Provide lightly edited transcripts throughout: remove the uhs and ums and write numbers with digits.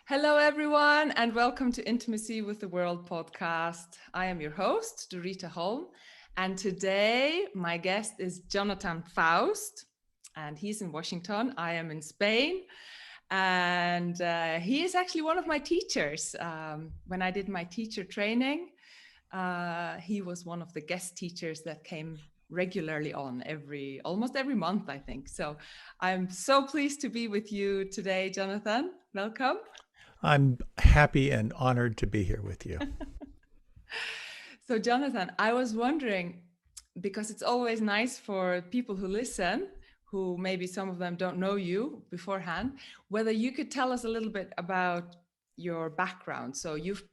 Hello, everyone, and welcome to Intimacy with the World podcast. I am your host, Dorita Holw, and today my guest is Jonathan Foust, and he's in Washington. I am in Spain, and he is actually one of my teachers. When I did my teacher training, he was one of the guest teachers that came regularly on almost every month, I think. So I'm so pleased to be with you today, Jonathan. Welcome. I'm happy and honored to be here with you. So, Jonathan, I was wondering, because it's always nice for people who listen, who maybe some of them don't know you beforehand, whether you could tell us a little bit about your background. So you've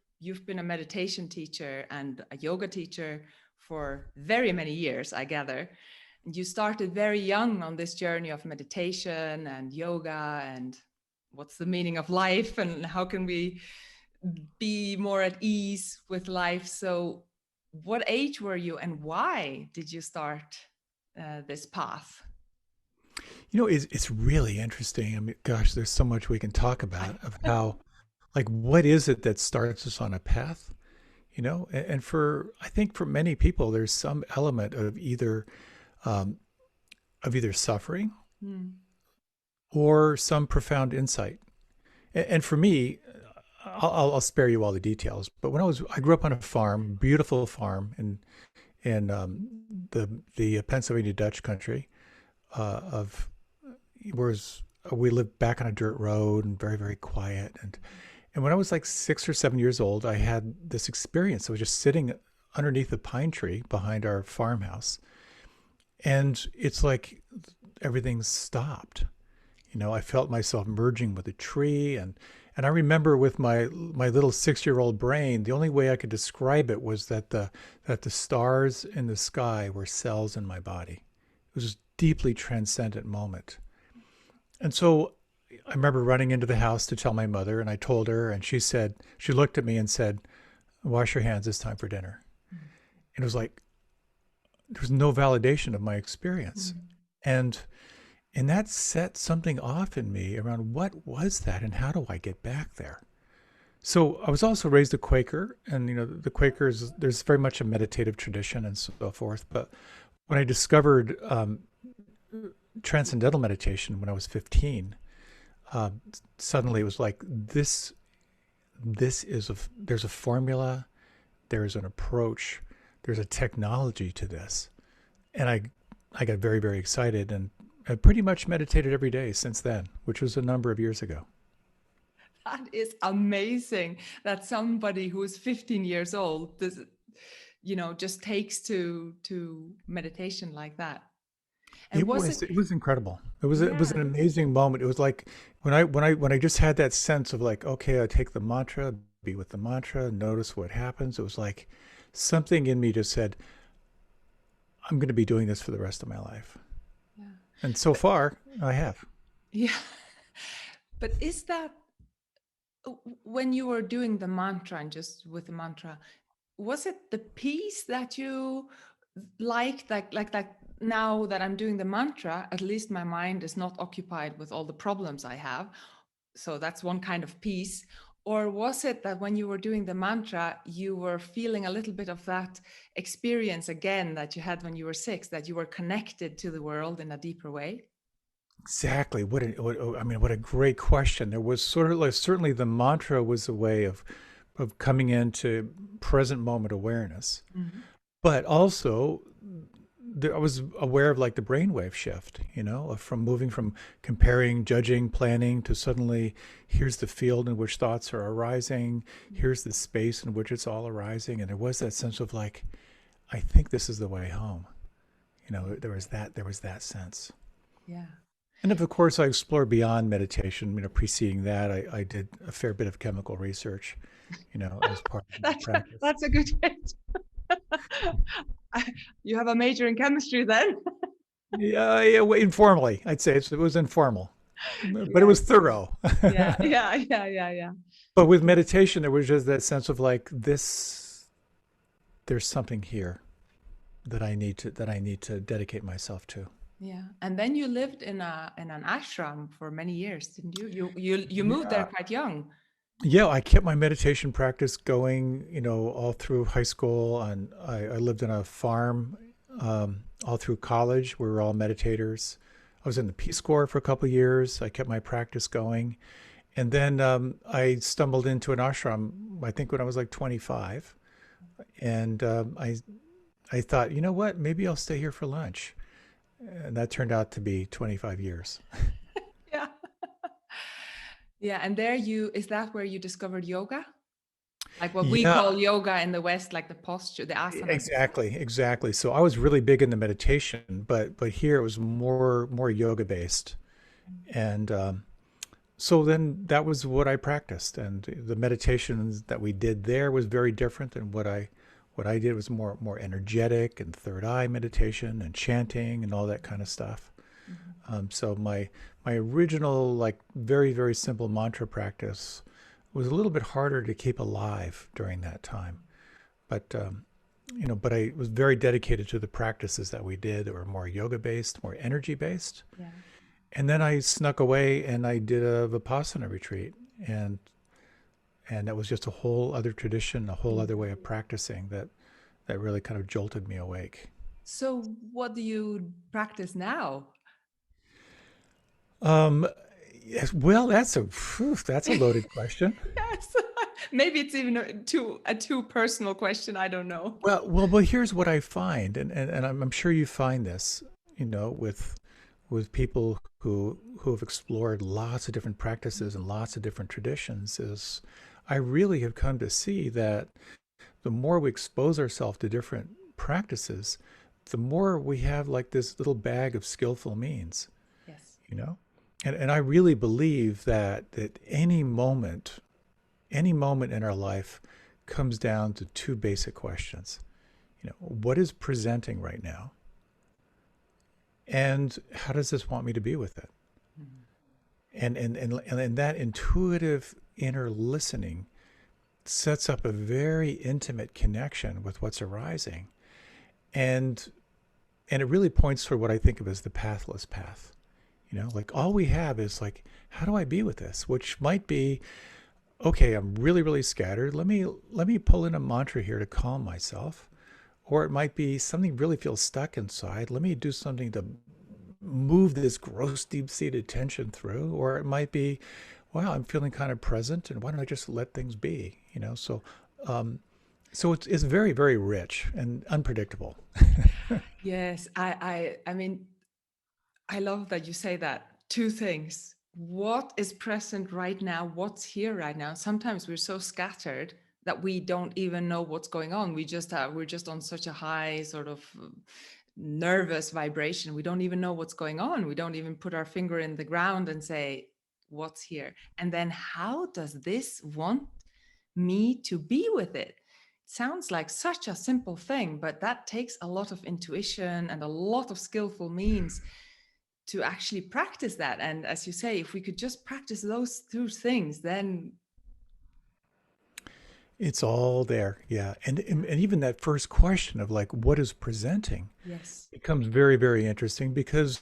been a meditation teacher and a yoga teacher for very many years, I gather. And you started very young on this journey of meditation and yoga and what's the meaning of life and how can we be more at ease with life. So what age were you and why did you start this path? It's really interesting. I mean, gosh, there's so much we can talk about of how, like, what is it that starts us on a path? And I think for many people, there's some element um, of either suffering Hmm. or some profound insight. And for me, I'll spare you all the details. But I grew up on a farm, beautiful farm in the Pennsylvania Dutch country, of whereas we lived back on a dirt road and very, very quiet. And when I was like 6 or 7 years old, I had this experience. I was just sitting underneath a pine tree behind our farmhouse. And it's like everything stopped. I felt myself merging with a tree. And I remember with my little 6-year-old brain, the only way I could describe it was that the stars in the sky were cells in my body. It was a deeply transcendent moment. And so I remember running into the house to tell my mother, and I told her, and she looked at me and said, "Wash your hands, it's time for dinner." And it was like, there was no validation of my experience. Mm. And that set something off in me around what was that and how do I get back there? So I was also raised a Quaker, and the Quakers, there's very much a meditative tradition and so forth. But when I discovered transcendental meditation when I was 15, suddenly it was like there's a formula, there's an approach, there's a technology to this, and I got very, very excited, and I pretty much meditated every day since then, which was a number of years ago. That is amazing that somebody who is 15 years old just takes to meditation like that. And was it? It was incredible. It was Yeah. an amazing moment. It was like when I just had that sense of like, okay, I take the mantra, be with the mantra, notice what happens. It was like something in me just said, I'm going to be doing this for the rest of my life. Yeah. And so But far, I have. yeah. But is that when you were doing the mantra and just with the mantra, was it the piece that you liked, like that now that I'm doing the mantra, at least my mind is not occupied with all the problems I have. So that's one kind of peace. Or was it that when you were doing the mantra, you were feeling a little bit of that experience again that you had when you were 6, that you were connected to the world in a deeper way? Exactly. What a great question. There was sort of like, certainly the mantra was a way of coming into present moment awareness, Mm-hmm. but also I was aware of like the brainwave shift, from moving from comparing, judging, planning to suddenly here's the field in which thoughts are arising, here's the space in which it's all arising, and there was that sense of like, I think this is the way home. There was that sense. Yeah. And of course, I explored beyond meditation. Preceding that, I did a fair bit of chemical research, as part of my That's practice. that's a good hint. You have a major in chemistry then? Yeah, yeah, well, informally, I'd say it was informal, but it Yes. was thorough. Yeah, yeah, yeah, yeah, yeah. But with meditation, there was just that sense of like this. There's something here that I need to dedicate myself to. Yeah. And then you lived in an ashram for many years, didn't you? You moved there Yeah, quite young. Yeah, I kept my meditation practice going, all through high school. And I lived in a farm all through college. We were all meditators. I was in the Peace Corps for a couple of years. I kept my practice going. And then I stumbled into an ashram, I think when I was like 25. And I thought, you know what, maybe I'll stay here for lunch. And that turned out to be 25 years. Yeah. Yeah. And is that where you discovered yoga? Like what we Yeah, call yoga in the West, like the posture, the asanas. exactly, exactly. So I was really big into meditation, but here it was more yoga based. And so then that was what I practiced, and the meditations that we did there was very different than what I did was more energetic and third eye meditation and chanting and all that kind of stuff. Mhm. So my original like very simple mantra practice was a little bit harder to keep alive during that time, but I was very dedicated to the practices that we did that were more yoga based, more energy based. Yeah. And then I snuck away and I did a Vipassana retreat. And and that was just a whole other tradition, a whole other way of practicing that really kind of jolted me awake. So what do you practice now? Um, yes, well, that's a loaded question. Yes. Maybe it's even a too personal question. I don't know. Well, here's what I find, and I'm sure you find this, with people who have explored lots of different practices and lots of different traditions, is I really have come to see that the more we expose ourselves to different practices, the more we have like this little bag of skillful means, Yes. you know? And I really believe that any moment in our life comes down to two basic questions. What is presenting right now? And how does this want me to be with it? Mhm. And that intuitive inner listening sets up a very intimate connection with what's arising. And and it really points toward what I think of as the pathless path. Like all we have is like, how do I be with this? Which might be, okay, I'm really scattered. Let me pull in a mantra here to calm myself. Or it might be something really feels stuck inside. Let me do something to move this gross deep seated tension through. Or it might be, wow, I'm feeling kind of present, and why don't I just let things be? Um, so it's very rich and unpredictable. Yes. I mean, I love that you say that. Two things. What is present right now? What's here right now? Sometimes we're so scattered that we don't even know what's going on. We're just on such a high sort of nervous vibration. We don't even know what's going on. We don't even put our finger in the ground and say, what's here? And then how does this want me to be with it? Sounds like such a simple thing, but that takes a lot of intuition and a lot of skillful means to actually practice that. And as you say, if we could just practice those two things, then It's all there, yeah. And even that first question of like, what is presenting, yes, becomes very interesting, because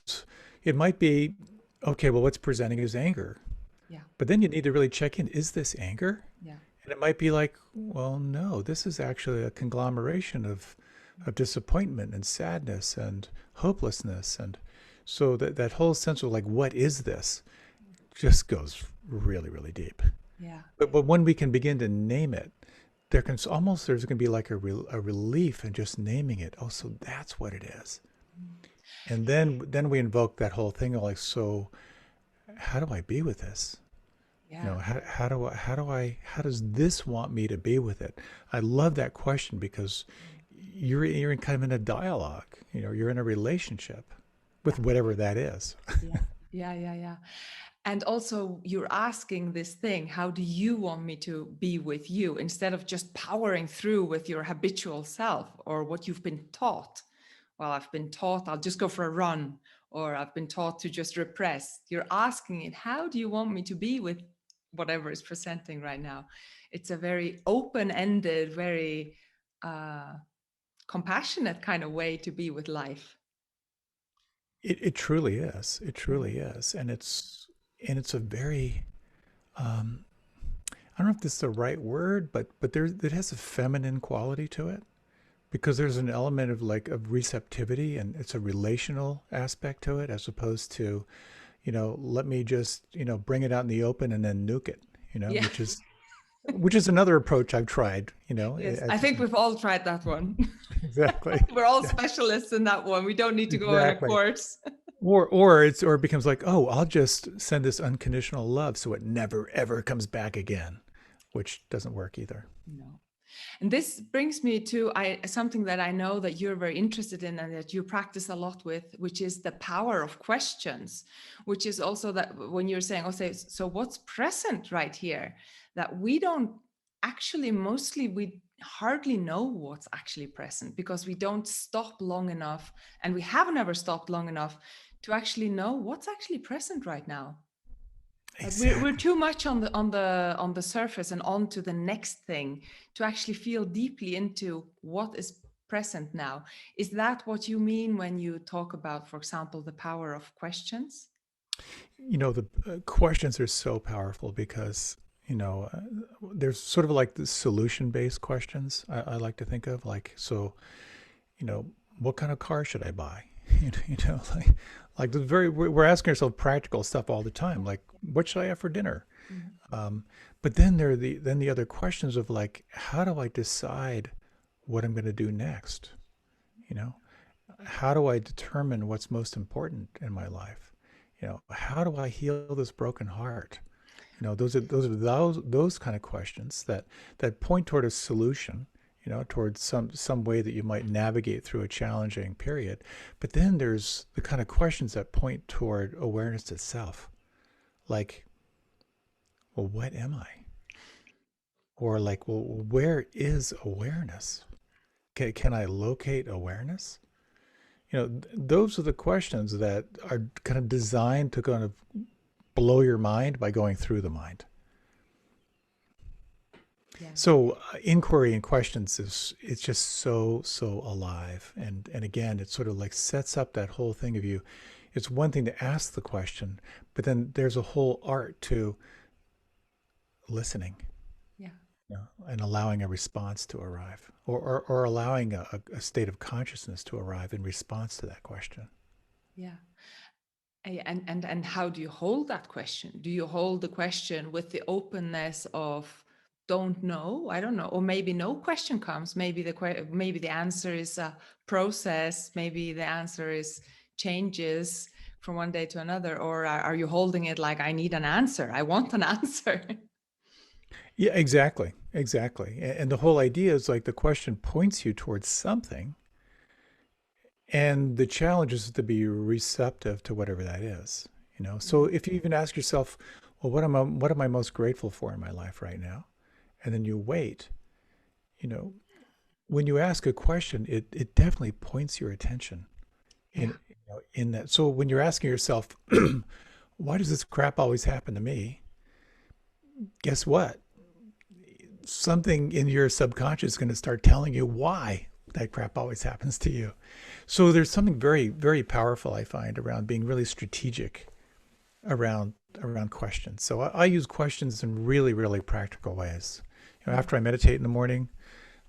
it might be, okay, well, what's presenting is anger. yeah, But then you need to really check in, is this anger? yeah, And it might be like, well, no, this is actually a conglomeration of disappointment and sadness and hopelessness. And so that whole sense of like, what is this, just goes really deep. yeah, But when we can begin to name it, there's going to be like a relief in just naming it. Oh, so that's what it is. And then we invoke that whole thing of like, so how do I be with this? yeah. How does this want me to be with it? I love that question, because you're in kind of in a dialogue. You're in a relationship with whatever that is. Yeah, yeah, yeah, yeah. And also, you're asking this thing, how do you want me to be with you? Instead of just powering through with your habitual self or what you've been taught. Well, I've been taught I'll just go for a run, or I've been taught to just repress. You're asking it, how do you want me to be with whatever is presenting right now? It's a very open ended, very uh, compassionate kind of way to be with life. It truly is. It Yeah. truly is, and it's a very. Um, I don't know if this is the right word, but it has a feminine quality to it because there's an element of like of receptivity, and it's a relational aspect to it as opposed to, let me just, bring it out in the open and then nuke it, Yeah. which is another approach I've tried, Yes, I as think we've all tried that one. exactly. We're all Yeah, specialists in that one. We don't need to go on a exactly. course. Or it becomes like, oh, I'll just send this unconditional love so it never ever comes back again, which doesn't work either. No. And this brings me to something that I know that you're very interested in and that you practice a lot with, which is the power of questions, which is also that when you're saying, okay, so what's present right here? That we don't actually, mostly we hardly know what's actually present because we don't stop long enough, and we have never stopped long enough to actually know what's actually present right now. Like we're Exactly. too much on the surface and on to the next thing to actually feel deeply into what is present now. Is that what you mean when you talk about, for example, the power of questions? The questions are so powerful because, there's sort of like the solution-based questions I like to think of. Like, so, you know, what kind of car should I buy? Like the we're asking ourselves practical stuff all the time. Like, what should I have for dinner? Mhm. But then there are the other questions of like, how do I decide what I'm going to do next? You know, how do I determine what's most important in my life? How do I heal this broken heart? Those kind of questions that point toward a solution, towards some way that you might navigate through a challenging period. But then there's the kind of questions that point toward awareness itself, like, well, what am I? Or like, well, where is awareness? Can I locate awareness? Those are the questions that are kind of designed to kind of blow your mind by going through the mind. Yeah. So inquiry and questions it's just so alive, and again, it sort of like sets up that whole thing of you. It's one thing to ask the question, but then there's a whole art to listening, Yeah. and allowing a response to arrive, or allowing a state of consciousness to arrive in response to that question. Yeah. And how do you hold that question? Do you hold the question with the openness of don't know, I don't know, or maybe no question comes, maybe the answer is a process, maybe the answer is changes from one day to another, or are you holding it like I need an answer, I want an answer? Yeah, exactly. And the whole idea is like the question points you towards something, and the challenge is to be receptive to whatever that is. So if you even ask yourself, well, what am I most grateful for in my life right now? And then you wait, you know, when you ask a question, it definitely points your attention Yeah. in that. So when you're asking yourself, why does this crap always happen to me? Guess what? Something in your subconscious is going to start telling you why that crap always happens to you. So there's something very, very powerful I find around being really strategic around questions. So I use questions in really, really practical ways. After I meditate in the morning,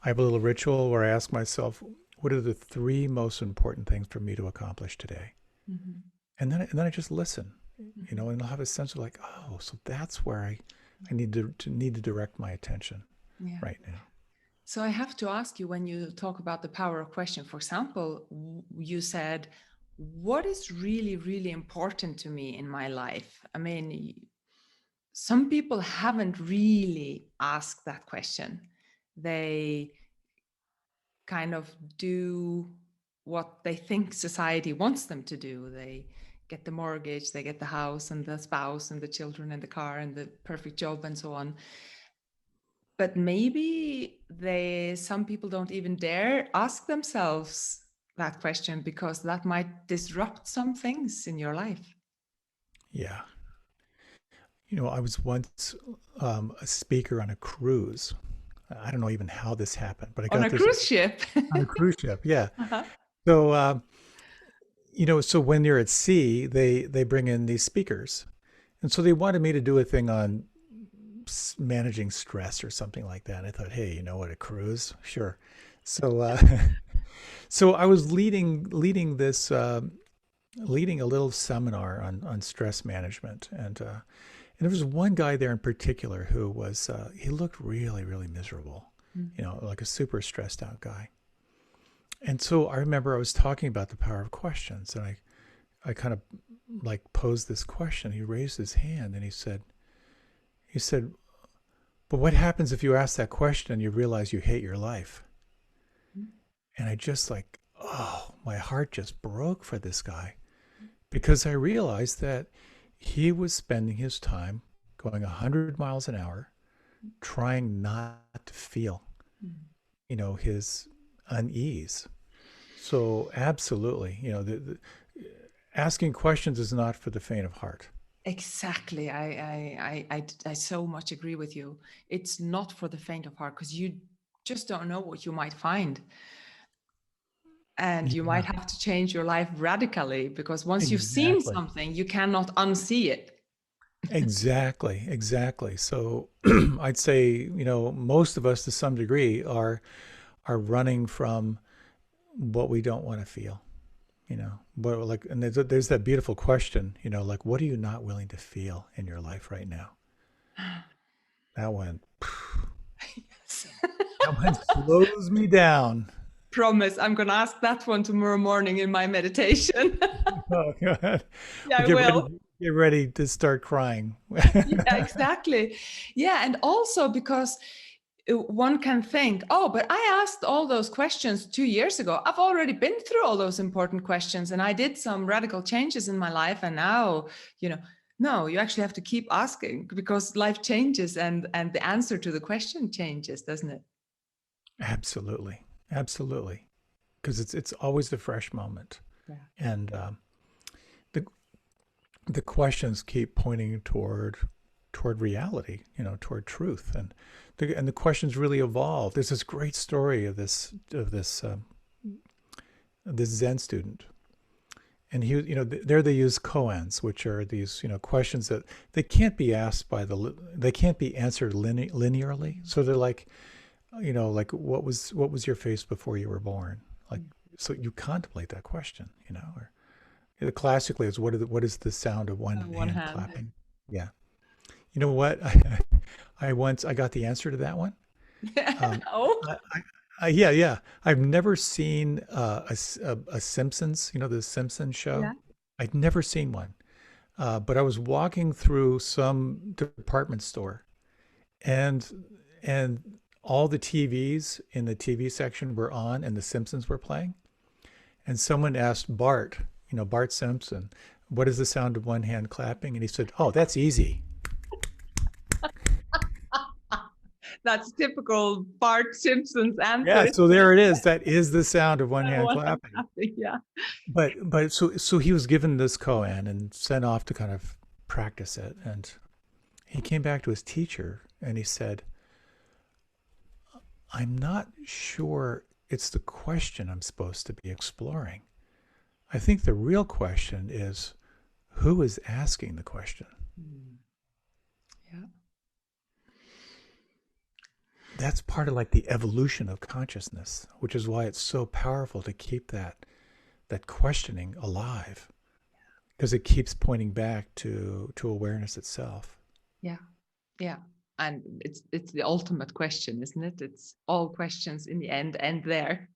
I have a little ritual where I ask myself, what are the three most important things for me to accomplish today? Mhm. And then I just listen, Mhm. and I'll have a sense of like, oh, so that's where I need to direct my attention Yeah. right now. So I have to ask you, when you talk about the power of question, for example, you said, what is really, really important to me in my life? I mean, some people haven't really asked that question. They kind of do what they think society wants them to do. They get the mortgage, they get the house and the spouse and the children and the car and the perfect job and so on. But maybe some people don't even dare ask themselves that question because that might disrupt some things in your life. Yeah. I was once a speaker on a cruise. I don't know even how this happened, but I On got a this cruise ship. on a cruise ship. Yeah. Uh-huh. So, so when you're at sea, they bring in these speakers, and so they wanted me to do a thing on managing stress or something like that. And I thought, hey, you know what, a cruise? Sure. So, so I was leading a little seminar on stress management, and there was one guy there in particular who was he looked really, really miserable, like a super stressed out guy. And so I remember I was talking about the power of questions, and I kind of like posed this question. He raised his hand and he said, but what happens if you ask that question and you realize you hate your life? And I just like, oh, my heart just broke for this guy, because I realized that he was spending his time going 100 miles an hour trying not to feel, his unease. So absolutely, asking questions is not for the faint of heart. Exactly. I so much agree with you. It's not for the faint of heart, because you just don't know what you might find. And you might have to change your life radically, because once you've seen something, you cannot unsee it. Exactly. So I'd say, most of us to some degree are running from what we don't want to feel, but like, and there's that beautiful question, like, what are you not willing to feel in your life right now? That one, Yes. that one slows me down. Promise, I'm going to ask that one tomorrow morning in my meditation. Oh, God. Yeah, I will. Get ready to start crying. Yeah, exactly. Yeah, and also because one can think, oh, but I asked all those questions 2 years ago. I've already been through all those important questions, and I did some radical changes in my life. And now, no, you actually have to keep asking, because life changes and the answer to the question changes, doesn't it? Absolutely. Because it's always a fresh moment. Yeah. And the questions keep pointing toward reality, toward truth, and the questions really evolve. There's this great story of this Zen student, and he, there they use koans, which are these, questions that they can't be asked they can't be answered linearly. So they're like, like, what was your face before you were born? Like, so you contemplate that question, or classically is what is the sound of one hand clapping? Yeah. You know what? I got the answer to that one. Oh. Yeah. I've never seen a Simpsons, the Simpsons show. Yeah. I'd never seen one. But I was walking through some department store, and all the TVs in the TV section were on, and the Simpsons were playing. And someone asked Bart, Bart Simpson, what is the sound of one hand clapping? And he said, oh, that's easy. That's typical Bart Simpson's answer. Yeah, so there it is. That is the sound of one hand clapping. Yeah. But so he was given this koan and sent off to kind of practice it. And he came back to his teacher and he said, I'm not sure it's the question I'm supposed to be exploring. I think the real question is, who is asking the question? Yeah. That's part of like the evolution of consciousness, which is why it's so powerful to keep that questioning alive, because it keeps pointing back to awareness itself. Yeah. And it's the ultimate question, isn't it? It's all questions in the end there.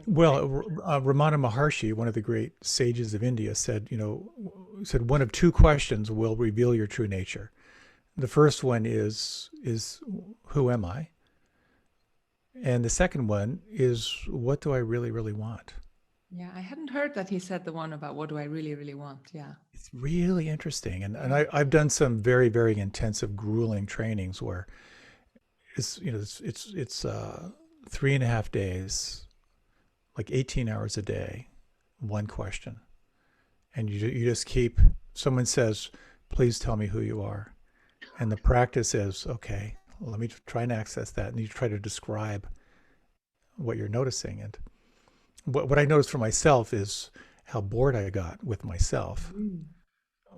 Well, Ramana Maharshi, one of the great sages of India, said one of two questions will reveal your true nature. The first one is who am I? And the second one is, what do I really, really want? Yeah, I hadn't heard that he said the one about what do I really, really want. Yeah. It's really interesting. And I've done some very, very intensive, grueling trainings where it's 3.5 days, like 18 hours a day, one question. And you just keep, someone says, please tell me who you are. And the practice is, okay, well, let me try and access that. And you try to describe what you're noticing. And what I noticed for myself is how bored I got with myself.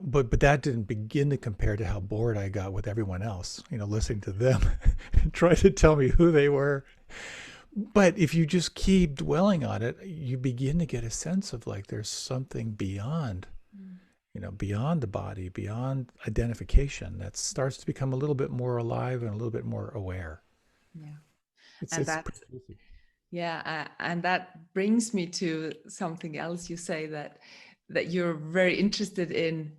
but that didn't begin to compare to how bored I got with everyone else, listening to them and trying to tell me who they were. But if you just keep dwelling on it, you begin to get a sense of like there's something beyond, beyond the body, beyond identification that starts to become a little bit more alive and a little bit more aware. Yeah. It's And it's that, pretty crazy. yeah, and that brings me to something else. You say that you're very interested in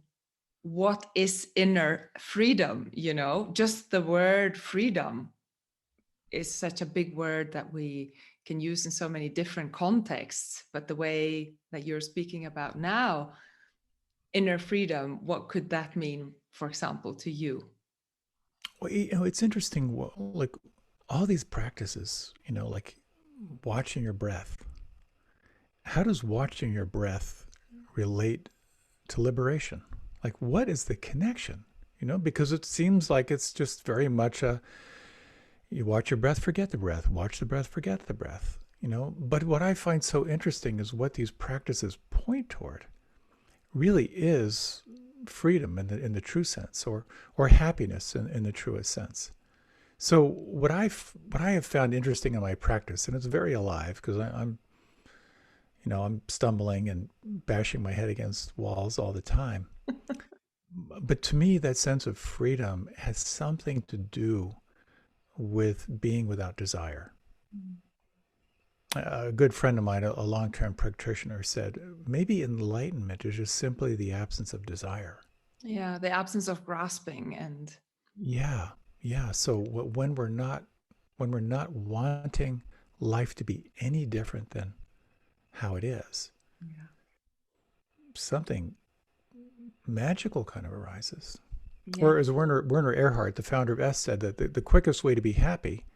what is inner freedom, just the word freedom is such a big word that we can use in so many different contexts. But the way that you're speaking about now, inner freedom, what could that mean, for example, to you? Well, it's interesting. Like all these practices, like watching your breath. How does watching your breath relate to liberation? Like, what is the connection? Because it seems like it's just very much you watch your breath, forget the breath, watch the breath, forget the breath, But what I find so interesting is what these practices point toward really is freedom in the true sense, or happiness in the truest sense. So what I have found interesting in my practice, and it's very alive because I'm stumbling and bashing my head against walls all the time. But to me, that sense of freedom has something to do with being without desire. A good friend of mine, a long-term practitioner, said maybe enlightenment is just simply the absence of desire. Yeah, the absence of grasping and Yeah, yeah. So when we're not wanting life to be any different than how it is, yeah, something magical kind of arises. yeah, Or as Werner Erhard, the founder of S, said that the quickest way to be happy,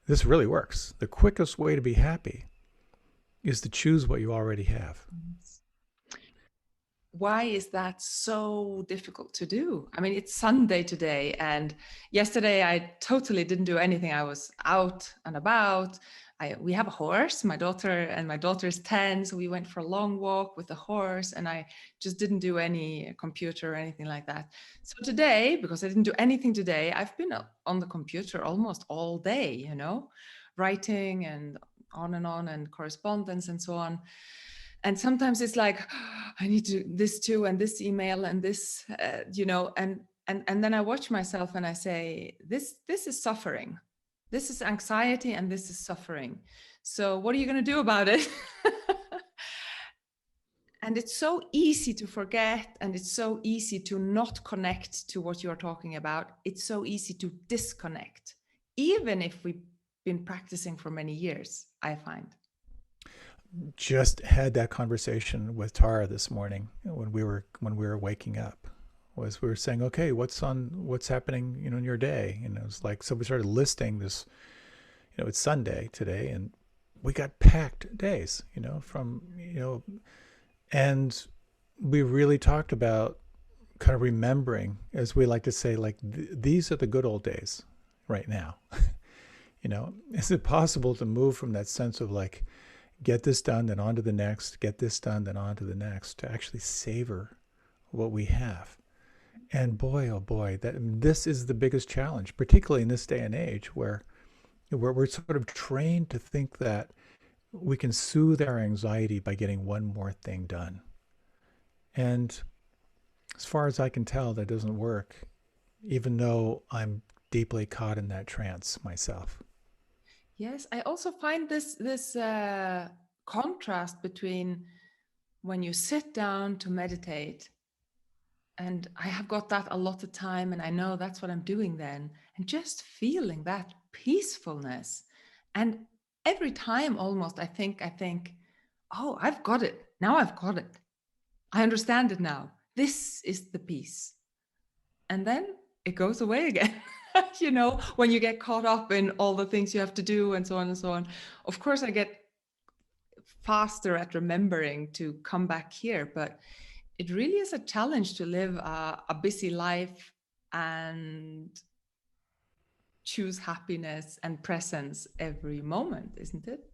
this really works. The quickest way to be happy is to choose what you already have. why is that so difficult to do? I mean, it's Sunday today, and yesterday I totally didn't do anything. I was out and about. We have a horse, my daughter is 10, so we went for a long walk with the horse, and I just didn't do any computer or anything like that. So today, because I didn't do anything today, I've been on the computer almost all day, writing and on and correspondence and so on. And sometimes it's like, I need to this too, and this email and this, and then I watch myself and I say, this is suffering, this is anxiety, and this is suffering. So what are you going to do about it? And it's so easy to forget, and it's so easy to not connect to what you're talking about. It's so easy to disconnect, even if we've been practicing for many years, I find. Just had that conversation with Tara this morning when we were waking up. Was we were saying, okay, what's happening, in your day? It's like, so we started listing this. It's Sunday today, and we got packed days. And we really talked about kind of remembering, as we like to say, like these are the good old days right now. Is it possible to move from that sense of like, get this done, then on to the next, get this done, then on to the next, to actually savor what we have? And boy, oh boy, this is the biggest challenge, particularly in this day and age where we're sort of trained to think that we can soothe our anxiety by getting one more thing done. And as far as I can tell, that doesn't work, even though I'm deeply caught in that trance myself. Yes, I also find this contrast between when you sit down to meditate, and I have got that a lot of time, and I know that's what I'm doing then, and just feeling that peacefulness. And every time almost I think, oh, I've got it. Now I've got it. I understand it now. This is the peace. And then it goes away again. When you get caught up in all the things you have to do and so on and so on. Of course, I get faster at remembering to come back here, but it really is a challenge to live a busy life and choose happiness and presence every moment, isn't it?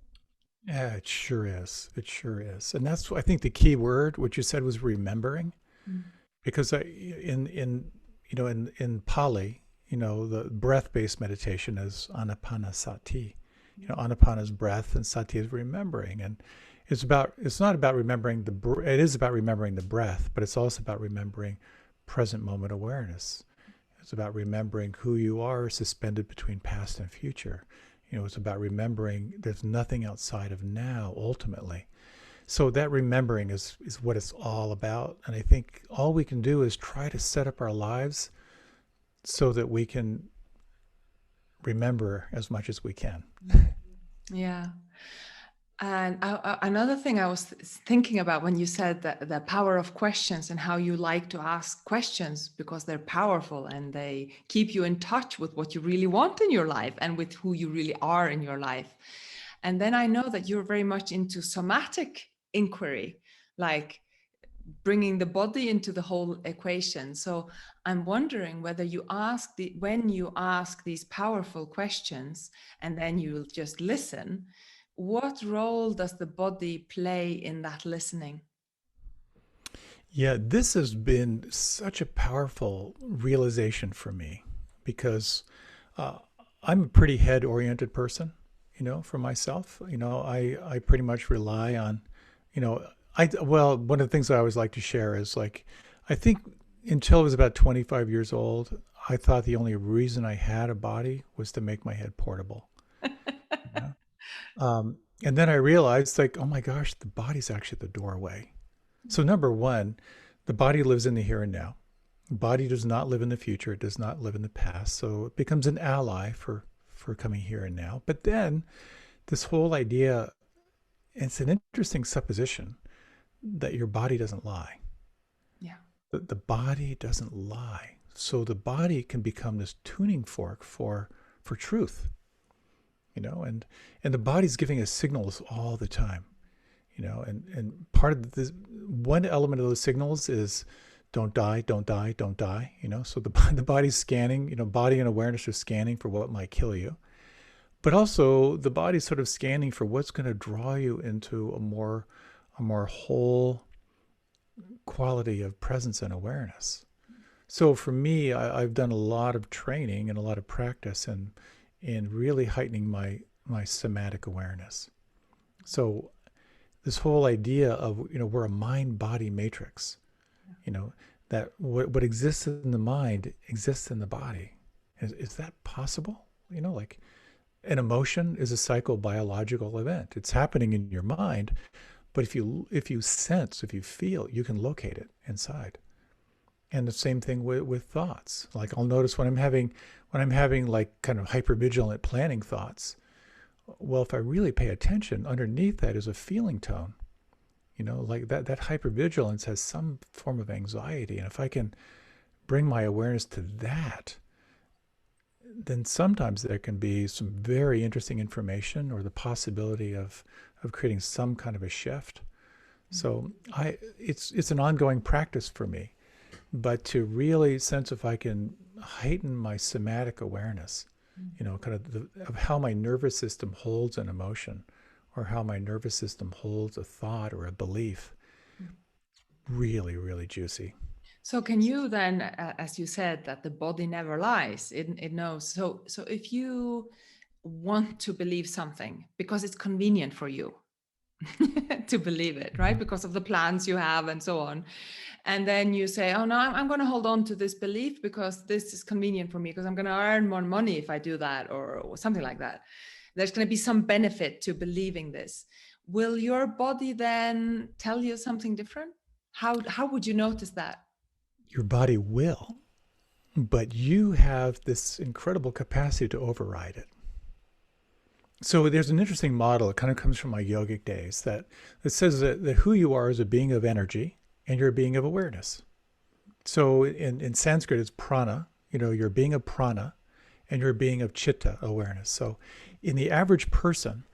Yeah, it sure is. It sure is. And that's, I think, the key word, which you said was remembering, Mm. because in Pali, the breath-based meditation is anapanasati. Anapana is breath and sati is remembering. And it's not about remembering it is about remembering the breath, but it's also about remembering present moment awareness. It's about remembering who you are suspended between past and future. It's about remembering there's nothing outside of now ultimately. So that remembering is what it's all about. And I think all we can do is try to set up our lives so that we can remember as much as we can. Yeah. And another thing I was thinking about when you said that the power of questions and how you like to ask questions because they're powerful and they keep you in touch with what you really want in your life and with who you really are in your life. And then I know that you're very much into somatic inquiry, like bringing the body into the whole equation. So I'm wondering whether when you ask these powerful questions and then you just listen, what role does the body play in that listening? Yeah, this has been such a powerful realization for me because I'm a pretty head-oriented person, for myself. I pretty much rely on, one of the things I always like to share is like, I think until I was about 25 years old, I thought the only reason I had a body was to make my head portable. And then I realized, like, oh my gosh, the body's actually the doorway. So number one, the body lives in the here and now. The body does not live in the future. It does not live in the past. So it becomes an ally for coming here and now. But then this whole idea, it's an interesting supposition that your body doesn't lie. Yeah. The body doesn't lie. So the body can become this tuning fork for truth. And the body's giving us signals all the time, and part of this, one element of those signals is don't die, don't die, don't die, so the body's scanning, body and awareness are scanning for what might kill you, but also the body's sort of scanning for what's going to draw you into a more whole quality of presence and awareness. So for me, I've done a lot of training and a lot of practice and really heightening my somatic awareness. So this whole idea of, we're a mind-body matrix, that what exists in the mind exists in the body. Is that possible? Like an emotion is a psychobiological event. It's happening in your mind, but if you sense, if you feel, you can locate it inside. And the same thing with thoughts. Like I'll notice when I'm having like kind of hypervigilant planning thoughts, well, if I really pay attention, underneath that is a feeling tone. Like that hypervigilance has some form of anxiety. And if I can bring my awareness to that, then sometimes there can be some very interesting information or the possibility of creating some kind of a shift. So it's an ongoing practice for me. But to really sense if I can heighten my somatic awareness, kind of how my nervous system holds an emotion or how my nervous system holds a thought or a belief, really, really juicy. So can you then, as you said, that the body never lies, it knows. So if you want to believe something because it's convenient for you to believe it, right? Because of the plans you have and so on. And then you say, oh no, I'm going to hold on to this belief because this is convenient for me because I'm going to earn more money if I do that or something like that. There's going to be some benefit to believing this. Will your body then tell you something different? How would you notice that? Your body will, but you have this incredible capacity to override it. So there's an interesting model. It kind of comes from my yogic days that says that who you are is a being of energy and you're a being of awareness. So in Sanskrit, it's prana. You're a being of prana and you're a being of chitta awareness. So in the average person,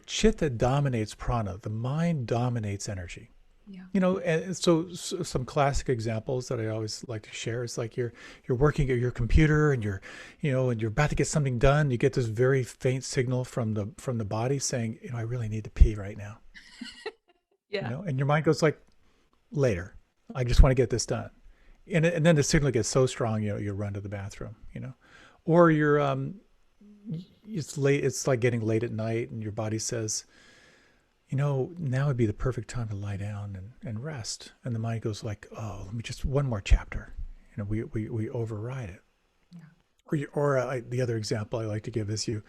chitta dominates prana. The mind dominates energy. Yeah. And so some classic examples that I always like to share is like you're working at your computer and you're about to get something done. You get this very faint signal from the body saying, I really need to pee right now. Yeah. And your mind goes like, later. I just want to get this done. and then the signal gets so strong, you run to the bathroom, or you're it's late. It's like getting late at night, and your body says, now would be the perfect time to lie down and rest. And the mind goes like, oh, let me just one more chapter. We override it. Yeah. Or the other example I like to give is you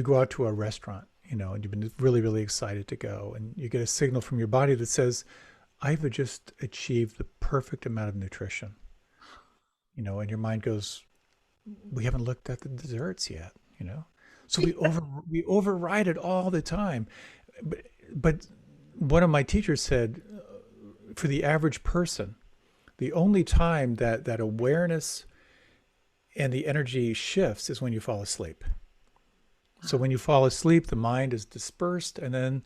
go out to a restaurant, and you've been really, really excited to go, and you get a signal from your body that says, I've just achieved the perfect amount of nutrition, and your mind goes, we haven't looked at the desserts yet, so we override it all the time. But one of my teachers said, for the average person, the only time that awareness and the energy shifts is when you fall asleep. So when you fall asleep, the mind is dispersed, and then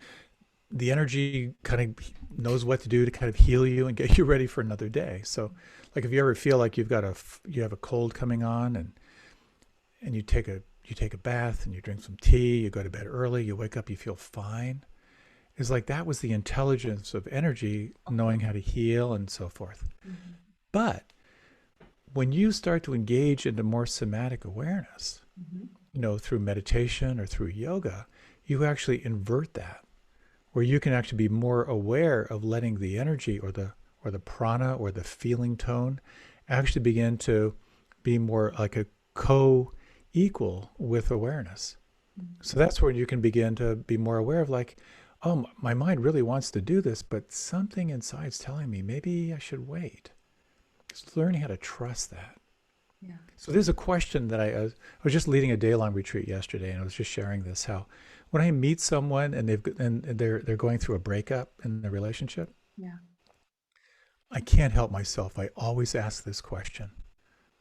the energy kind of knows what to do to kind of heal you and get you ready for another day. So like if you ever feel like you have a cold coming on, and you take a bath and you drink some tea, you go to bed early, you wake up, you feel fine. It's like that was the intelligence of energy knowing how to heal and so forth. Mm-hmm. But when you start to engage into more somatic awareness, mm-hmm. Through meditation or through yoga, you actually invert that, where you can actually be more aware of letting the energy or the prana or the feeling tone actually begin to be more like a co-equal with awareness. Mm-hmm. So that's where you can begin to be more aware of like, oh, my mind really wants to do this, but something inside's telling me maybe I should wait. Just learning how to trust that. Yeah. So there's a question that I was just leading a day-long retreat yesterday, and I was just sharing this, how when I meet someone and they're going through a breakup in their relationship, yeah, I can't help myself. I always ask this question.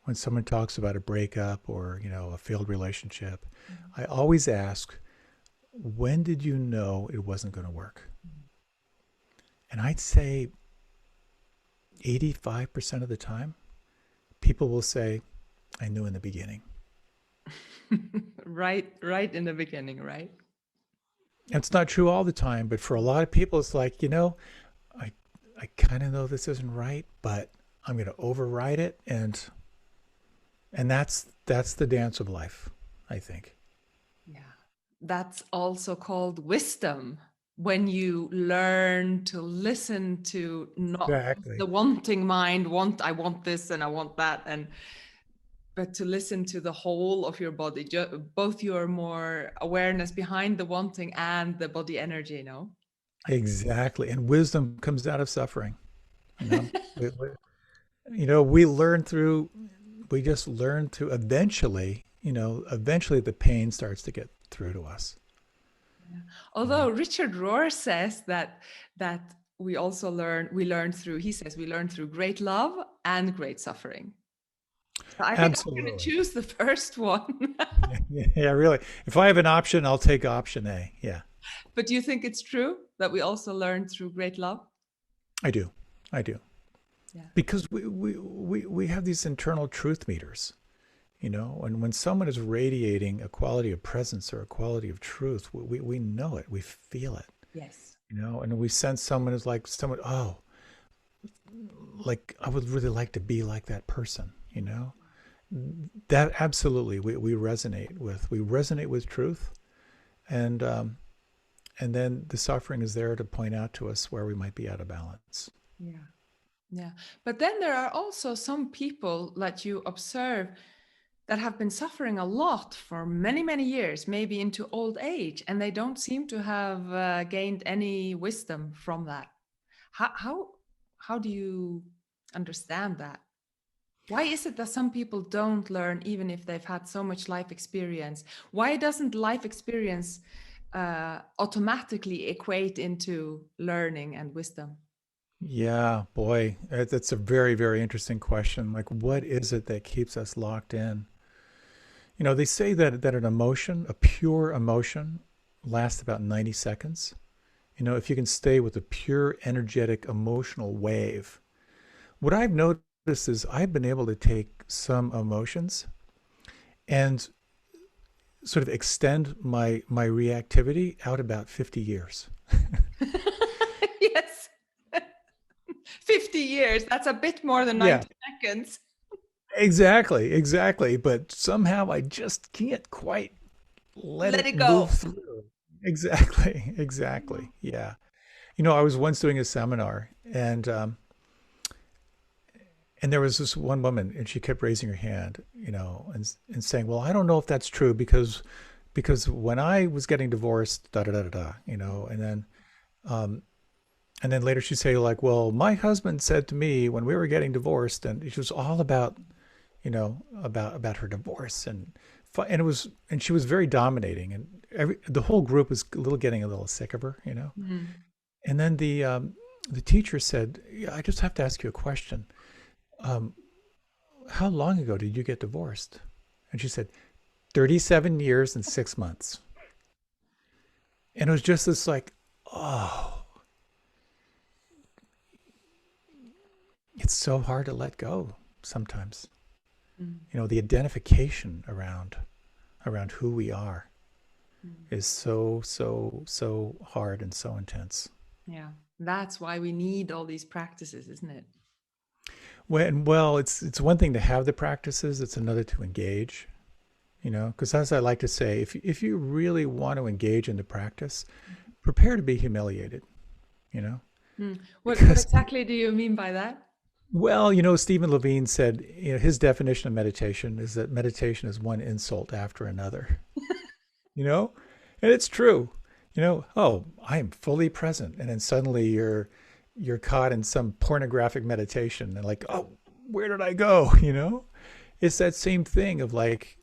When someone talks about a breakup or, a failed relationship, mm-hmm. I always ask, when did you know it wasn't going to work? Mm-hmm. And I'd say 85% of the time, people will say, I knew in the beginning. Right in the beginning, right? And it's not true all the time, but for a lot of people, it's like, I kind of know this isn't right, but I'm going to override it. And that's the dance of life, I think. Yeah. That's also called wisdom. When you learn to listen to not Exactly. the wanting mind, I want this and I want that, but to listen to the whole of your body, both your more awareness behind the wanting and the body energy, Exactly. And wisdom comes out of suffering. We just learn through eventually the pain starts to get through to us. Yeah. Although Richard Rohr says that we learn through great love and great suffering. So I think Absolutely. I'm going to choose the first one. Yeah, really. If I have an option, I'll take option A. Yeah. But do you think it's true that we also learn through great love? I do. Yeah. Because we have these internal truth meters, and when someone is radiating a quality of presence or a quality of truth, we know it, we feel it. Yes. And we sense someone is like someone, oh, like I would really like to be like that person, that absolutely we resonate with truth, and then the suffering is there to point out to us where we might be out of balance. Yeah. But then there are also some people that you observe that have been suffering a lot for many, many years, maybe into old age, and they don't seem to have gained any wisdom from that. How do you understand that? Why is it that some people don't learn even if they've had so much life experience? Why doesn't life experience automatically equate into learning and wisdom? Yeah, boy, that's a very, very interesting question. Like, what is it that keeps us locked in? They say that an emotion, a pure emotion, lasts about 90 seconds. If you can stay with a pure, energetic, emotional wave. What I've noticed is I've been able to take some emotions and sort of extend my reactivity out about 50 years. Yes. 50 years. That's a bit more than Yeah, 90 seconds. exactly. But somehow I just can't quite let Let it it move go. through. Exactly. Yeah. I was once doing a seminar, and there was this one woman, and she kept raising her hand, and saying, "Well, I don't know if that's true because when I was getting divorced, da da da da da, um, and then later she'd say like, well, my husband said to me when we were getting divorced, and she was all about, about her divorce, and she was very dominating, and the whole group was getting a little sick of her. Mm. And then the teacher said, yeah, I just have to ask you a question. Um, how long ago did you get divorced? And she said, 37 years and 6 months. And it was just this like, oh, it's so hard to let go sometimes. Mm. The identification around who we are Mm. is so hard and so intense. Yeah, that's why we need all these practices, isn't it? Well, it's one thing to have the practices, it's another to engage. Because as I like to say, if you really want to engage in the practice, prepare to be humiliated, Mm. What because, exactly do you mean by that? well, Stephen Levine said, his definition of meditation is that meditation is one insult after another, you know, and it's true, oh, I am fully present. And then suddenly you're caught in some pornographic meditation and like, oh, where did I go? It's that same thing of like,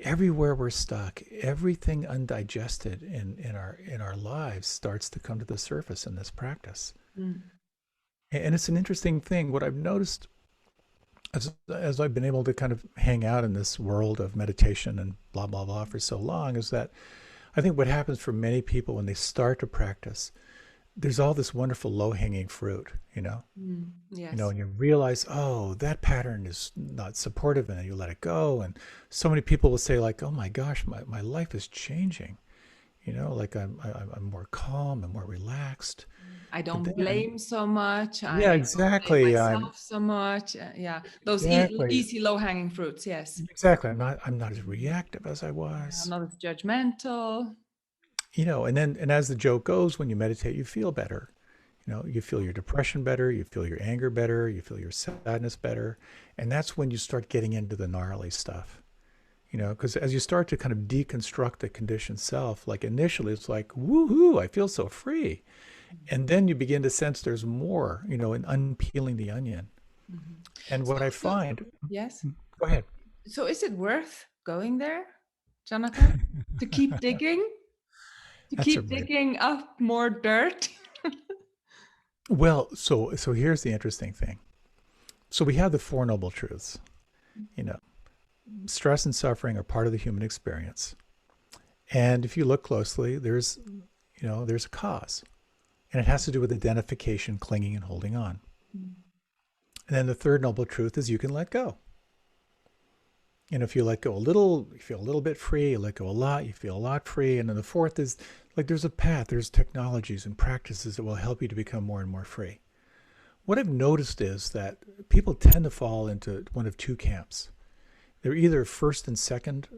everywhere we're stuck, everything undigested in our lives starts to come to the surface in this practice. Mm. And it's an interesting thing. What I've noticed as I've been able to kind of hang out in this world of meditation and blah blah blah for so long is that I think what happens for many people when they start to practice, there's all this wonderful low-hanging fruit, Mm. Yes. and you realize, oh, that pattern is not supportive, and then you let it go. And so many people will say like, oh my gosh, my life is changing, like I'm more calm and more relaxed. I But don't then, blame so much. yeah, I don't blame exactly. myself so much. Yeah, those Exactly, easy low-hanging fruits. Yes. exactly. I'm not as reactive as I Yeah, was, not as judgmental. and as the joke goes, when you meditate, you feel better. You feel your depression better, you feel your anger better, you feel your sadness better. And that's when you start getting into the gnarly stuff. Because as you start to kind of deconstruct the conditioned self, like initially it's like, woohoo, I feel so free. And then you begin to sense there's more, in unpeeling the onion. Mhm. And what I find, Yes. go ahead. So is it worth going there, Jonathan, to keep digging, to That's a keep right. digging up more dirt? Well, so here's the interesting thing. So we have the Four Noble Truths. You know, stress and suffering are part of the human experience. And if you look closely, there's a cause. And it has to do with identification, clinging, and holding on. And then the third noble truth is you can let go. And if you let go a little, you feel a little bit free. You let go a lot, you feel a lot free. And then the fourth is like there's a path, there's technologies and practices that will help you to become more and more free. What I've noticed is that people tend to fall into one of two camps. They're either first and second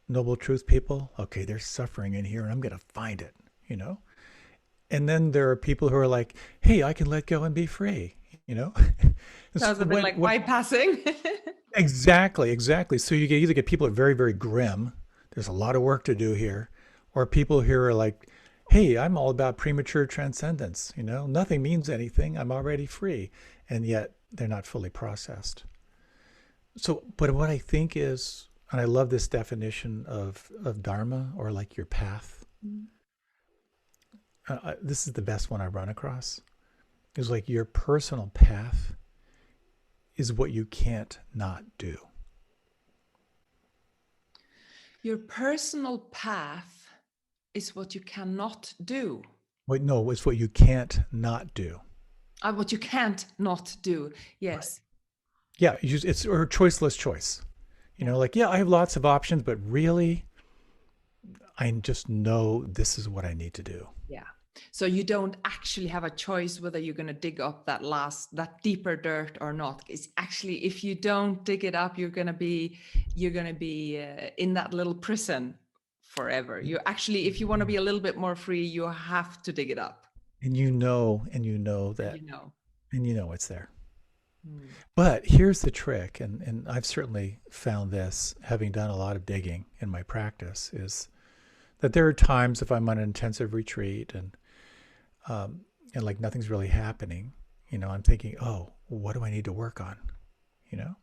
noble truth people. Okay, there's suffering in here and I'm going to find it. And then there are people who are like, hey, I can let go and be free, Sounds a bit like bypassing. Exactly. So you either get people that are very, very grim. There's a lot of work to do here. Or people who are like, hey, I'm all about premature transcendence. Nothing means anything. I'm already free. And yet they're not fully processed. So, but what I think is, and I love this definition of Dharma, or like your path. This is the best one I run across. Is like your personal path is what you can't not do. Your personal path is what you cannot do. Wait, no, it's what you can't not do. What you can't not do. Yes. Right. Yeah, it's or choiceless choice. Like, yeah, I have lots of options, but really, I just know this is what I need to do. Yeah. So you don't actually have a choice whether you're going to dig up that deeper dirt or not. It's actually, if you don't dig it up, you're going to be in that little prison forever. You actually, if you want to be a little bit more free, you have to dig it up. And you know And that, you know. and you know it's there. Hmm. But here's the trick, and I've certainly found this, having done a lot of digging in my practice, is that there are times if I'm on an intensive retreat and like nothing's really happening, I'm thinking, oh, what do I need to work on? You know?